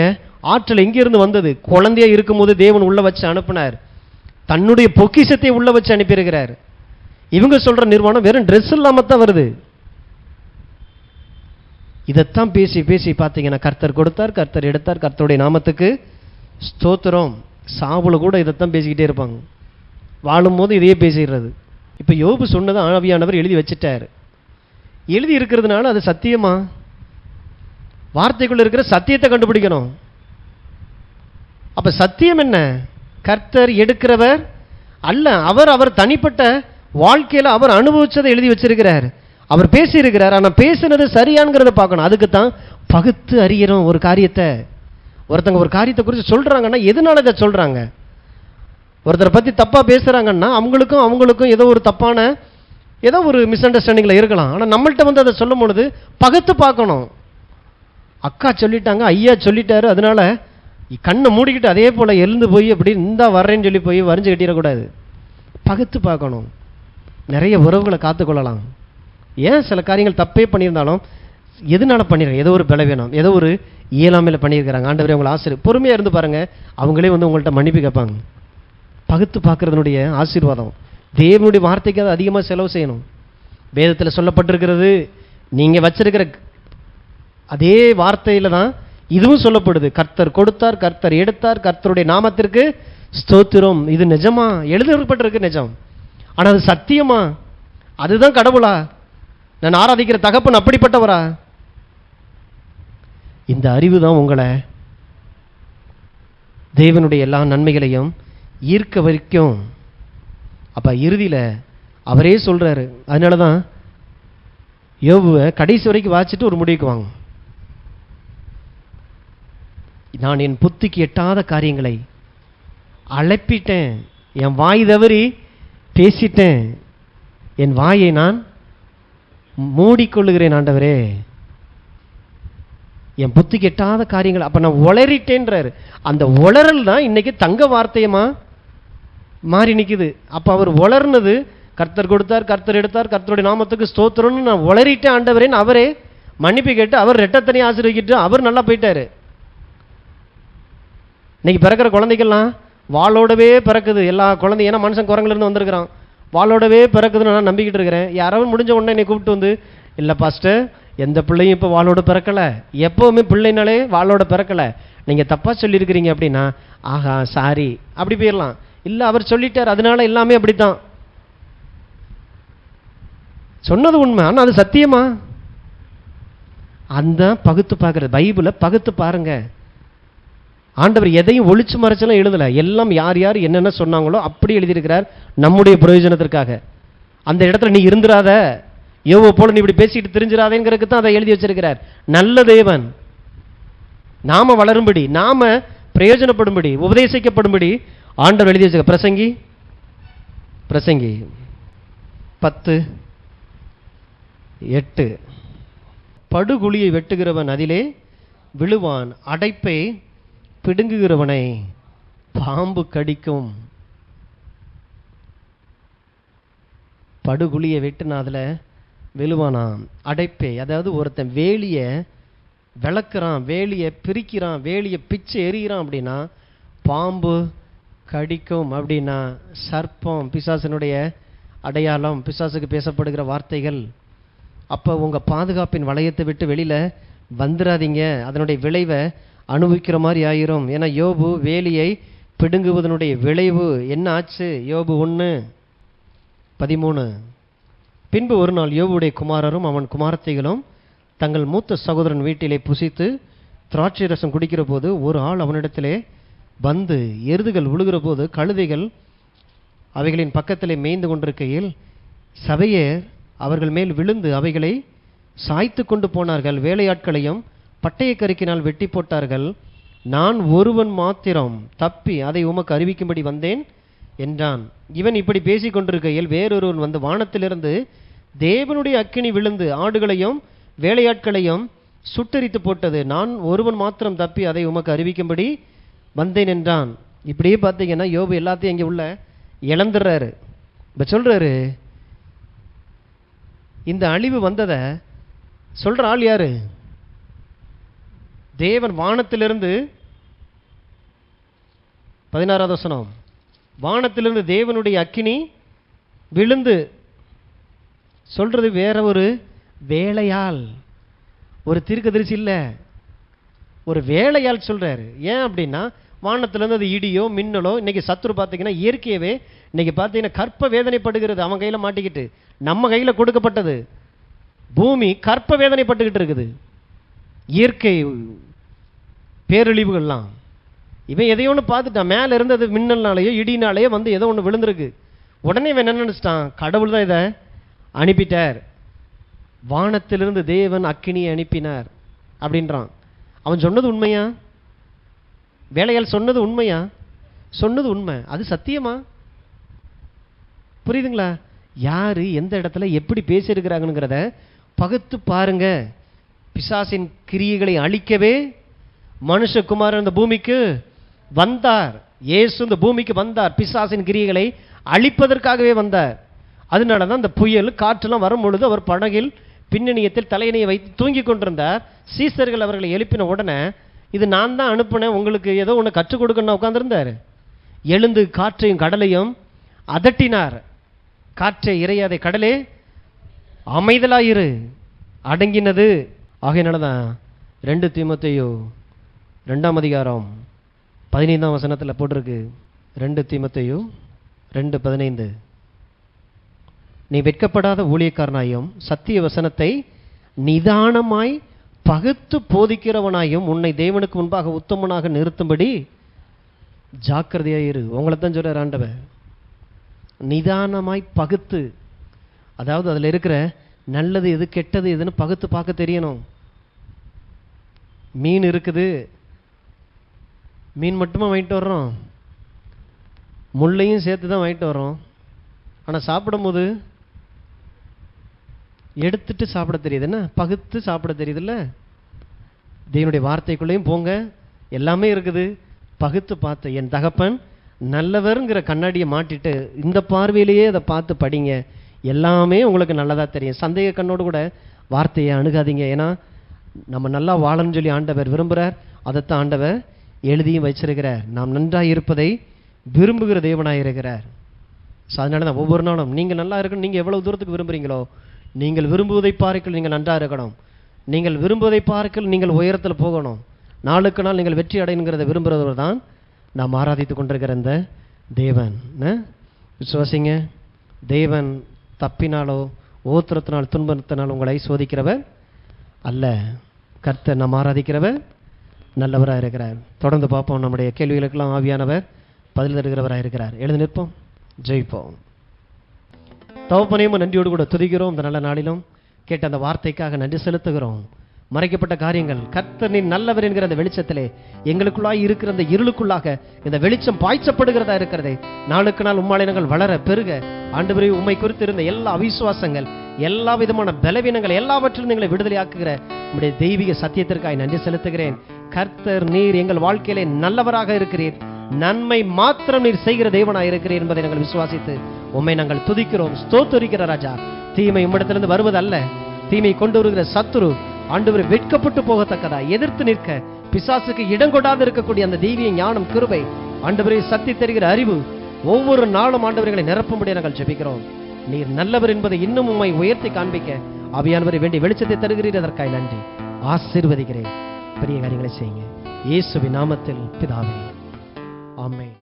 ஆற்றல் எங்கேருந்து வந்தது? குழந்தையாக இருக்கும்போது தேவன் உள்ள வச்சு அனுப்பினார், தன்னுடைய பொக்கிஷத்தை உள்ள வச்சு அனுப்பியிருக்கிறார். இவங்க சொல்கிற நிர்வாணம் வெறும் ட்ரெஸ் இல்லாமல் தான் வருது. இதைத்தான் பேசி பேசி பார்த்தீங்கன்னா கர்த்தர் கொடுத்தார், கர்த்தர் எடுத்தார், கர்த்தருடைய நாமத்துக்கு ஸ்தோத்திரம். சாவுல கூட இதைத்தான் பேசிக்கிட்டே இருப்பாங்க, வாழும்போது இதையே பேசிடுறது. இப்போ யோபு சொன்னதை ஆவியானவர் எழுதி வச்சுட்டார். எழுதி இருக்கிறதுனால அது சத்தியமா? வார்த்தைக்குள்ள இருக்கிற சத்தியத்தை கண்டுபிடிக்கணும். அப்ப சத்தியம் என்ன? கர்த்தர் எடுக்கிறவர் அல்ல, அவர் தனிப்பட்ட வாழ்க்கையில் அவர் அனுபவிச்சதை எழுதி வச்சிருக்கிறார், அவர் பேசியிருக்கிறார். ஆனால் பேசுனது சரியானங்கிறத பார்க்கணும். அதுக்கு தான் பகுத்து அறியணும். ஒரு காரியத்தை ஒருத்தங்க ஒரு காரியத்தை குறித்து சொல்கிறாங்கன்னா எதனால இதை சொல்கிறாங்க? ஒருத்தரை பற்றி தப்பாக பேசுகிறாங்கன்னா அவங்களுக்கும் ஏதோ ஒரு தப்பான ஏதோ ஒரு மிஸ் அண்டர்ஸ்டாண்டிங்கில் இருக்கலாம். ஆனால் நம்மள்கிட்ட வந்து அதை சொல்லும் பொழுது பகுத்து பார்க்கணும். அக்கா சொல்லிட்டாங்க, ஐயா சொல்லிட்டாரு, அதனால கண்ணை மூடிக்கிட்டு அதே போல் எழுந்து போய் அப்படி இந்தா வர்றேன்னு சொல்லி போய் வரைஞ்சு கட்டிடக்கூடாது. பகுத்து பார்க்கணும். நிறைய உறவுகளை காத்துக்கொள்ளலாம். ஏன் சில காரியங்கள் தப்பே பண்ணியிருந்தாலும் எதனால பண்ணிடுறேன்? ஏதோ ஒரு பலவீனம், ஏதோ ஒரு இயலாமையில் பண்ணியிருக்கிறாங்க. ஆண்டவரே உங்களை ஆசிரியர் பொறுமையாக இருந்து பாருங்கள், அவங்களே வந்து உங்கள்கிட்ட மன்னிப்பு கேட்பாங்க. பகுத்து பார்க்கறதுனுடைய ஆசீர்வாதம். தேவனுடைய வார்த்தைக்கு அதை அதிகமாக செலவு செய்யணும். வேதத்தில் சொல்லப்பட்டிருக்கிறது, நீங்கள் வச்சிருக்கிற அதே வார்த்தையில் தான் இதுவும் சொல்லப்படுது. கர்த்தர் கொடுத்தார், கர்த்தர் எடுத்தார், கர்த்தருடைய நாமத்திற்கு ஸ்தோத்திரம். இது நிஜமா? எழுதப்பட்டிருக்கு நிஜம். ஆனால் அது சத்தியமா? அதுதான் கடவுளா? நான் ஆராதிக்கிற தகப்பன் அப்படிப்பட்டவரா? இந்த அறிவு தான் உங்களை தேவனுடைய எல்லா நன்மைகளையும் ஈர்க்க வரைக்கும். அப்ப இறுதியில் அவரே சொல்றாரு. அதனால தான் யோபுவை கடைசி வரைக்கும் வாசிச்சுட்டு ஒரு முடிவுக்கு வாங்க. நான் என் புத்திக்கு எட்டாத காரியங்களை அழைப்பிட்டேன், என் வாய் தவறி பேசிட்டேன், என் வாயை நான் மூடிக்கொள்ளுகிறேன் ஆண்டவரே. என் புத்திக்கு எட்டாத காரியங்கள், அப்ப நான் உளறிட்டேன்றாரு. அந்த உளறல் தான் இன்னைக்கு தங்க வார்த்தையமா மாறி நிற்குது. அப்ப அவர் உளர்னது கர்த்தர் கொடுத்தார், கர்த்தர் எடுத்தார், கர்த்தருடைய நாமத்துக்கு ஸ்தோத்திரம்னு நான் உளறிட்டேன் ஆண்டவரேன்னு அவரே மன்னிப்பு கேட்டு அவர் ரெட்டத்தனையும் ஆசீர்வதிக்கிட்டு அவர் நல்லா போயிட்டாரு. இன்னைக்கு பிறக்கிற குழந்தைகள்லாம் வாளோடவே பிறக்குது எல்லா குழந்தை. ஏன்னா மனுஷன் குரங்குல இருந்து வந்திருக்கிறான், வாளோடவே பிறக்குதுன்னு நான் நம்பிக்கிட்டு இருக்கிறேன். யாராவது முடிஞ்ச உடனே என்னை கூப்பிட்டு வந்து, இல்லை பாஸ்டர், எந்த பிள்ளையும் இப்போ வாளோட பிறக்கலை, எப்போவுமே பிள்ளைனாலே வாளோட பிறக்கலை, நீங்கள் தப்பாக சொல்லியிருக்கிறீங்க அப்படின்னா, ஆஹா சாரி அப்படி போயிடலாம். இல்லை அவர் சொல்லிட்டார் அதனால எல்லாமே அப்படித்தான். சொன்னது உண்மை, ஆனால் அது சத்தியமா? அந்த பகுத்து பார்க்கறது. பைபிளை பகுத்து பாருங்க. ஆண்டவர் எதையும் ஒளிச்சு மறைச்செல்லாம் எழுதலை. எல்லாம் யார் யார் என்னென்ன சொன்னாங்களோ அப்படி எழுதியிருக்கிறார், நம்முடைய பிரயோஜனத்திற்காக. அந்த இடத்துல நீ இருந்துராத, யோபு போல நீ இப்படி பேசிட்டு தெரிஞ்சிடாதேங்கிறதுக்கு தான் அதை எழுதி வச்சிருக்கிறார். நல்ல தேவன் நாம வளரும்படி, நாம பிரயோஜனப்படும்படி, உபதேசிக்கப்படும்படி ஆண்டவர் எழுதி வச்சிருக்க. பிரசங்கி 10:8 படுகுழியை வெட்டுகிறவன் அதிலே விழுவான், அடைப்பை பிடுங்குகிறவனை பாம்பு கடிக்கும். படுகுழியை வெட்டுனா அதில் விழுவானாம். அடைப்பை, அதாவது ஒருத்தன் வேலியை விளக்குறான், வேலியை பிரிக்கிறான், வேலியை பிச்சு எறிகிறான் அப்படின்னா பாம்பு கடிக்கும். அப்படின்னா சர்ப்பம் பிசாசனுடைய அடையாளம், பிசாசுக்கு பேசப்படுகிற வார்த்தைகள். அப்போ உங்கள் பாதுகாப்பின் வளையத்தை விட்டு வெளியில் வந்துடாதீங்க, அதனுடைய விளைவை அனுபவிக்கிற மாதிரி ஆயிரும். ஏன்னா யோபு வேலியை பிடுங்குவதனுடைய விளைவு என்ன ஆச்சு? யோபு 1:13 பின்பு ஒரு நாள் யோபுடைய குமாரரும் அவன் குமாரத்தைகளும் தங்கள் மூத்த சகோதரன் வீட்டிலே புசித்து திராட்சை ரசம் குடிக்கிற போது ஒரு ஆள் அவனிடத்திலே வந்து எருதுகள் உழுகிற போது கழுதைகள் அவைகளின் பக்கத்திலே மேய்ந்து கொண்டிருக்கையில் சபையர் அவர்கள் மேல் விழுந்து அவைகளை சாய்த்து கொண்டு போனார்கள், வேலையாட்களையும் பட்டய கருக்கினால் வெட்டி போட்டார்கள். நான் ஒருவன் மாத்திரம் தப்பி அதை உமக்கு அறிவிக்கும்படி வந்தேன் என்றான். இவன் இப்படி பேசிக் கொண்டிருக்கையில் வேறொருவன் வந்து வானத்திலிருந்து தேவனுடைய அக்கினி விழுந்து ஆடுகளையும் வேலையாட்களையும் சுட்டரித்து போட்டது. நான் ஒருவன் மாத்திரம் தப்பி அதை உமக்கு அறிவிக்கும்படி வந்தேன் என்றான். இப்படியே பார்த்தீங்கன்னா யோபு எல்லாத்தையும் இங்கே உள்ள இழந்துடுறாரு. இப்போ சொல்றாரு, இந்த அழிவு வந்ததை சொல்ற ஆள் யாரு? தேவன் வானத்திலிருந்து 16வது வசனம், வானத்திலிருந்து தேவனுடைய அக்கினி விழுந்து. சொல்றது வேற ஒரு வேலையால், ஒரு தீர்க்கதரிசி இல்லை, ஒரு வேலையால் சொல்றாரு. ஏன் அப்படின்னா வானத்திலிருந்து அது இடியோ மின்னலோ. இன்னைக்கு சத்துரு பார்த்தீங்கன்னா இயற்கையவே இன்னைக்கு பார்த்தீங்கன்னா கற்ப வேதனைப்படுகிறது. அவன் கையில் மாட்டிக்கிட்டு நம்ம கையில் கொடுக்கப்பட்டது. பூமி கற்ப வேதனைப்பட்டுக்கிட்டு இருக்குது. இயற்கை பேரழிவுகள்லாம் இவன் எதையோ ஒன்று பார்த்துட்டான். மேலே இருந்தது மின்னல்னாலேயோ இடினாலேயோ வந்து ஏதோ ஒன்று விழுந்திருக்கு. உடனே இவன் என்ன நினச்சிட்டான்? கடவுள் தான் இதை அனுப்பிட்டார், வானத்திலிருந்து தேவன் அக்கினியை அனுப்பினார் அப்படின்றான். அவன் சொன்னது உண்மையா? வேலையால் சொன்னது உண்மையா? சொன்னது உண்மை. அது சத்தியமா? புரியுதுங்களா? யாரு எந்த இடத்துல எப்படி பேசியிருக்கிறாங்கிறத பகுத்து பாருங்க. பிசாசின் கிரியைகளை அழிக்கவே மனுஷகுமாரன் இந்த பூமிக்கு வந்தார். இயேசு இந்த பூமிக்கு வந்தார், பிசாசின் கிரியைகளை அழிப்பதற்காகவே வந்தார். அதனால தான் இந்த புயல் காற்றெல்லாம் வரும் பொழுது அவர் படகில் பின்னணியத்தில் தலையணையை வைத்து தூங்கி கொண்டிருந்தார். சீசர்கள் அவர்களை எழுப்பின உடனே, இது நான் தான் அனுப்பினேன், உங்களுக்கு ஏதோ ஒன்று கற்றுக் கொடுக்கணும் உட்கார்ந்துருந்தார். எழுந்து காற்றையும் கடலையும் அதட்டினார். காற்றை இறையாதே, கடலே அமைதலாயிரு, அடங்கினது. ஆகையினால தான் 2 தீமோத்தேயு 2ஆம் அதிகாரம் 15ஆம் வசனத்தில் போட்டிருக்கு. 2 தீமோத்தேயு 2:15 நீ வெட்கப்படாத ஊழியக்காரனாயும் சத்திய வசனத்தை நிதானமாய் பகுத்து போதிக்கிறவனாயும் உன்னை தேவனுக்கு முன்பாக உத்தமனாக நிறுத்தும்படி ஜாக்கிரதையாயிரு. உங்களை தான் சொல்றார் ஆண்டவர். நிதானமாய் பகுத்து, அதாவது அதில் இருக்கிற நல்லது எது கெட்டது எதுன்னு பகுத்து பார்க்க தெரியணும். மீன் இருக்குது, மீன் மட்டுமா வாங்கிட்டு வர்றோம், முள்ளையும் சேர்த்து தான் வாங்கிட்டு வர்றோம். ஆனால் சாப்பிடும்போது எடுத்துட்டு சாப்பிட தெரியுது, என்ன பகுத்து சாப்பிட தெரியுதுல்ல. தேவனுடைய வார்த்தைக்குள்ளேயும் போங்க, எல்லாமே இருக்குது. பகுத்து பார்த்து என் தகப்பன் நல்லவருங்கிற கண்ணாடியை மாட்டிட்டு இந்த பார்வையிலேயே அதை பார்த்து படிங்க, எல்லாமே உங்களுக்கு நல்லதாக தெரியும். சந்தேக கண்ணோடு கூட வார்த்தையை அணுகாதீங்க. ஏன்னா நம்ம நல்லா வாழணும்னு சொல்லி ஆண்டவர் விரும்புகிறார். அதைத்தான் ஆண்டவர் எழுதியும் வச்சிருக்கிறார். நாம் நன்றாக இருப்பதை விரும்புகிற தேவனாக இருக்கிறார். ஸோ அதனால தான் ஒவ்வொரு நாளும் நீங்கள் நல்லா இருக்கணும். நீங்கள் எவ்வளோ தூரத்துக்கு விரும்புகிறீங்களோ, நீங்கள் விரும்புவதை பார்க்கல் நீங்கள் நன்றாக இருக்கணும். நீங்கள் விரும்புவதை பார்க்கல் நீங்கள் உயரத்தில் போகணும். நாளுக்கு நாள் நீங்கள் வெற்றி அடையணுங்கிறத விரும்புகிறவர் தான் நாம் ஆராதித்து கொண்டிருக்கிற இந்த தேவன். விசுவாசிங்க, தேவன் தப்பினாலோ ஓத்திரத்தினால் துன்பத்தினால் உங்களை சோதிக்கிறவர் அல்ல. கர்த்தர் நாம் ஆராதிக்கிறவர் நல்லவராக இருக்கிறார். தொடர்ந்து பார்ப்போம். நம்முடைய கேள்விகளுக்கெல்லாம் ஆவியானவர் பதில் தருகிறவராக இருக்கிறார். எழுந்து நிற்போம், ஜெயிப்போம். தகப்பனையும் நன்றியோடு கூட துதிக்கிறோம். இந்த நல்ல நாளிலும் கேட்ட அந்த வார்த்தைக்காக நன்றி செலுத்துகிறோம். மறைக்கப்பட்ட காரியங்கள் கர்த்தர் நீர் நல்லவர் என்கிற அந்த வெளிச்சத்திலே எங்களுக்குள்ளாய் இருக்கிற அந்த இருளுக்குள்ளாக இந்த வெளிச்சம் பாய்ச்சப்படுகிறதா இருக்கிறதே. நாளுக்கு நாள் உம்மாளினங்கள் வளர பெருக ஆண்டவரே உம்மை குறித்து இருந்த எல்லா அவிசுவாசங்கள், எல்லா விதமான பலவீனங்கள் எல்லாவற்றிலும் எங்களை விடுதலையாக்குகிற உம்முடைய தெய்வீக சத்தியத்திற்காக நன்றி செலுத்துகிறேன். கர்த்தர் நீர் எங்கள் வாழ்க்கையிலே நல்லவராக இருக்கிறீர், நன்மை மாத்திரம் நீர் செய்கிற தேவனாக இருக்கிறீர் என்பதை நாங்கள் விசுவாசித்து உம்மை நாங்கள் துதிக்கிறோம், ஸ்தோத்திரிக்கிற ராஜா. தீமை உம்மிடத்திலிருந்து வருவதல்ல, தீமை கொண்டு வருகிற சத்துரு ஆண்டவரை வெட்கப்பட்டு போகத்தக்கதா எதிர்த்து நிற்க பிசாசுக்கு இடம் கொடாது இருக்கக்கூடிய அந்த தெய்வீக ஞானம், கிருபை, ஆண்டவரை சத்தி தருகிற அறிவு ஒவ்வொரு நாளும் ஆண்டவர்களை நிரப்பும்படியாக நாங்கள் ஜெபிக்கிறோம். நீர் நல்லவர் என்பதை இன்னும் உம்மை உயர்த்தி காண்பிக்க ஆவியானவரை வேண்டிய வெளிச்சத்தை தருகிறீர். அதற்காக நன்றி. ஆசீர்வதிக்கிறேன். பெரிய காரியங்களை செய்யுங்க இயேசுவின் நாமத்தில் பிதாவே, ஆமென்.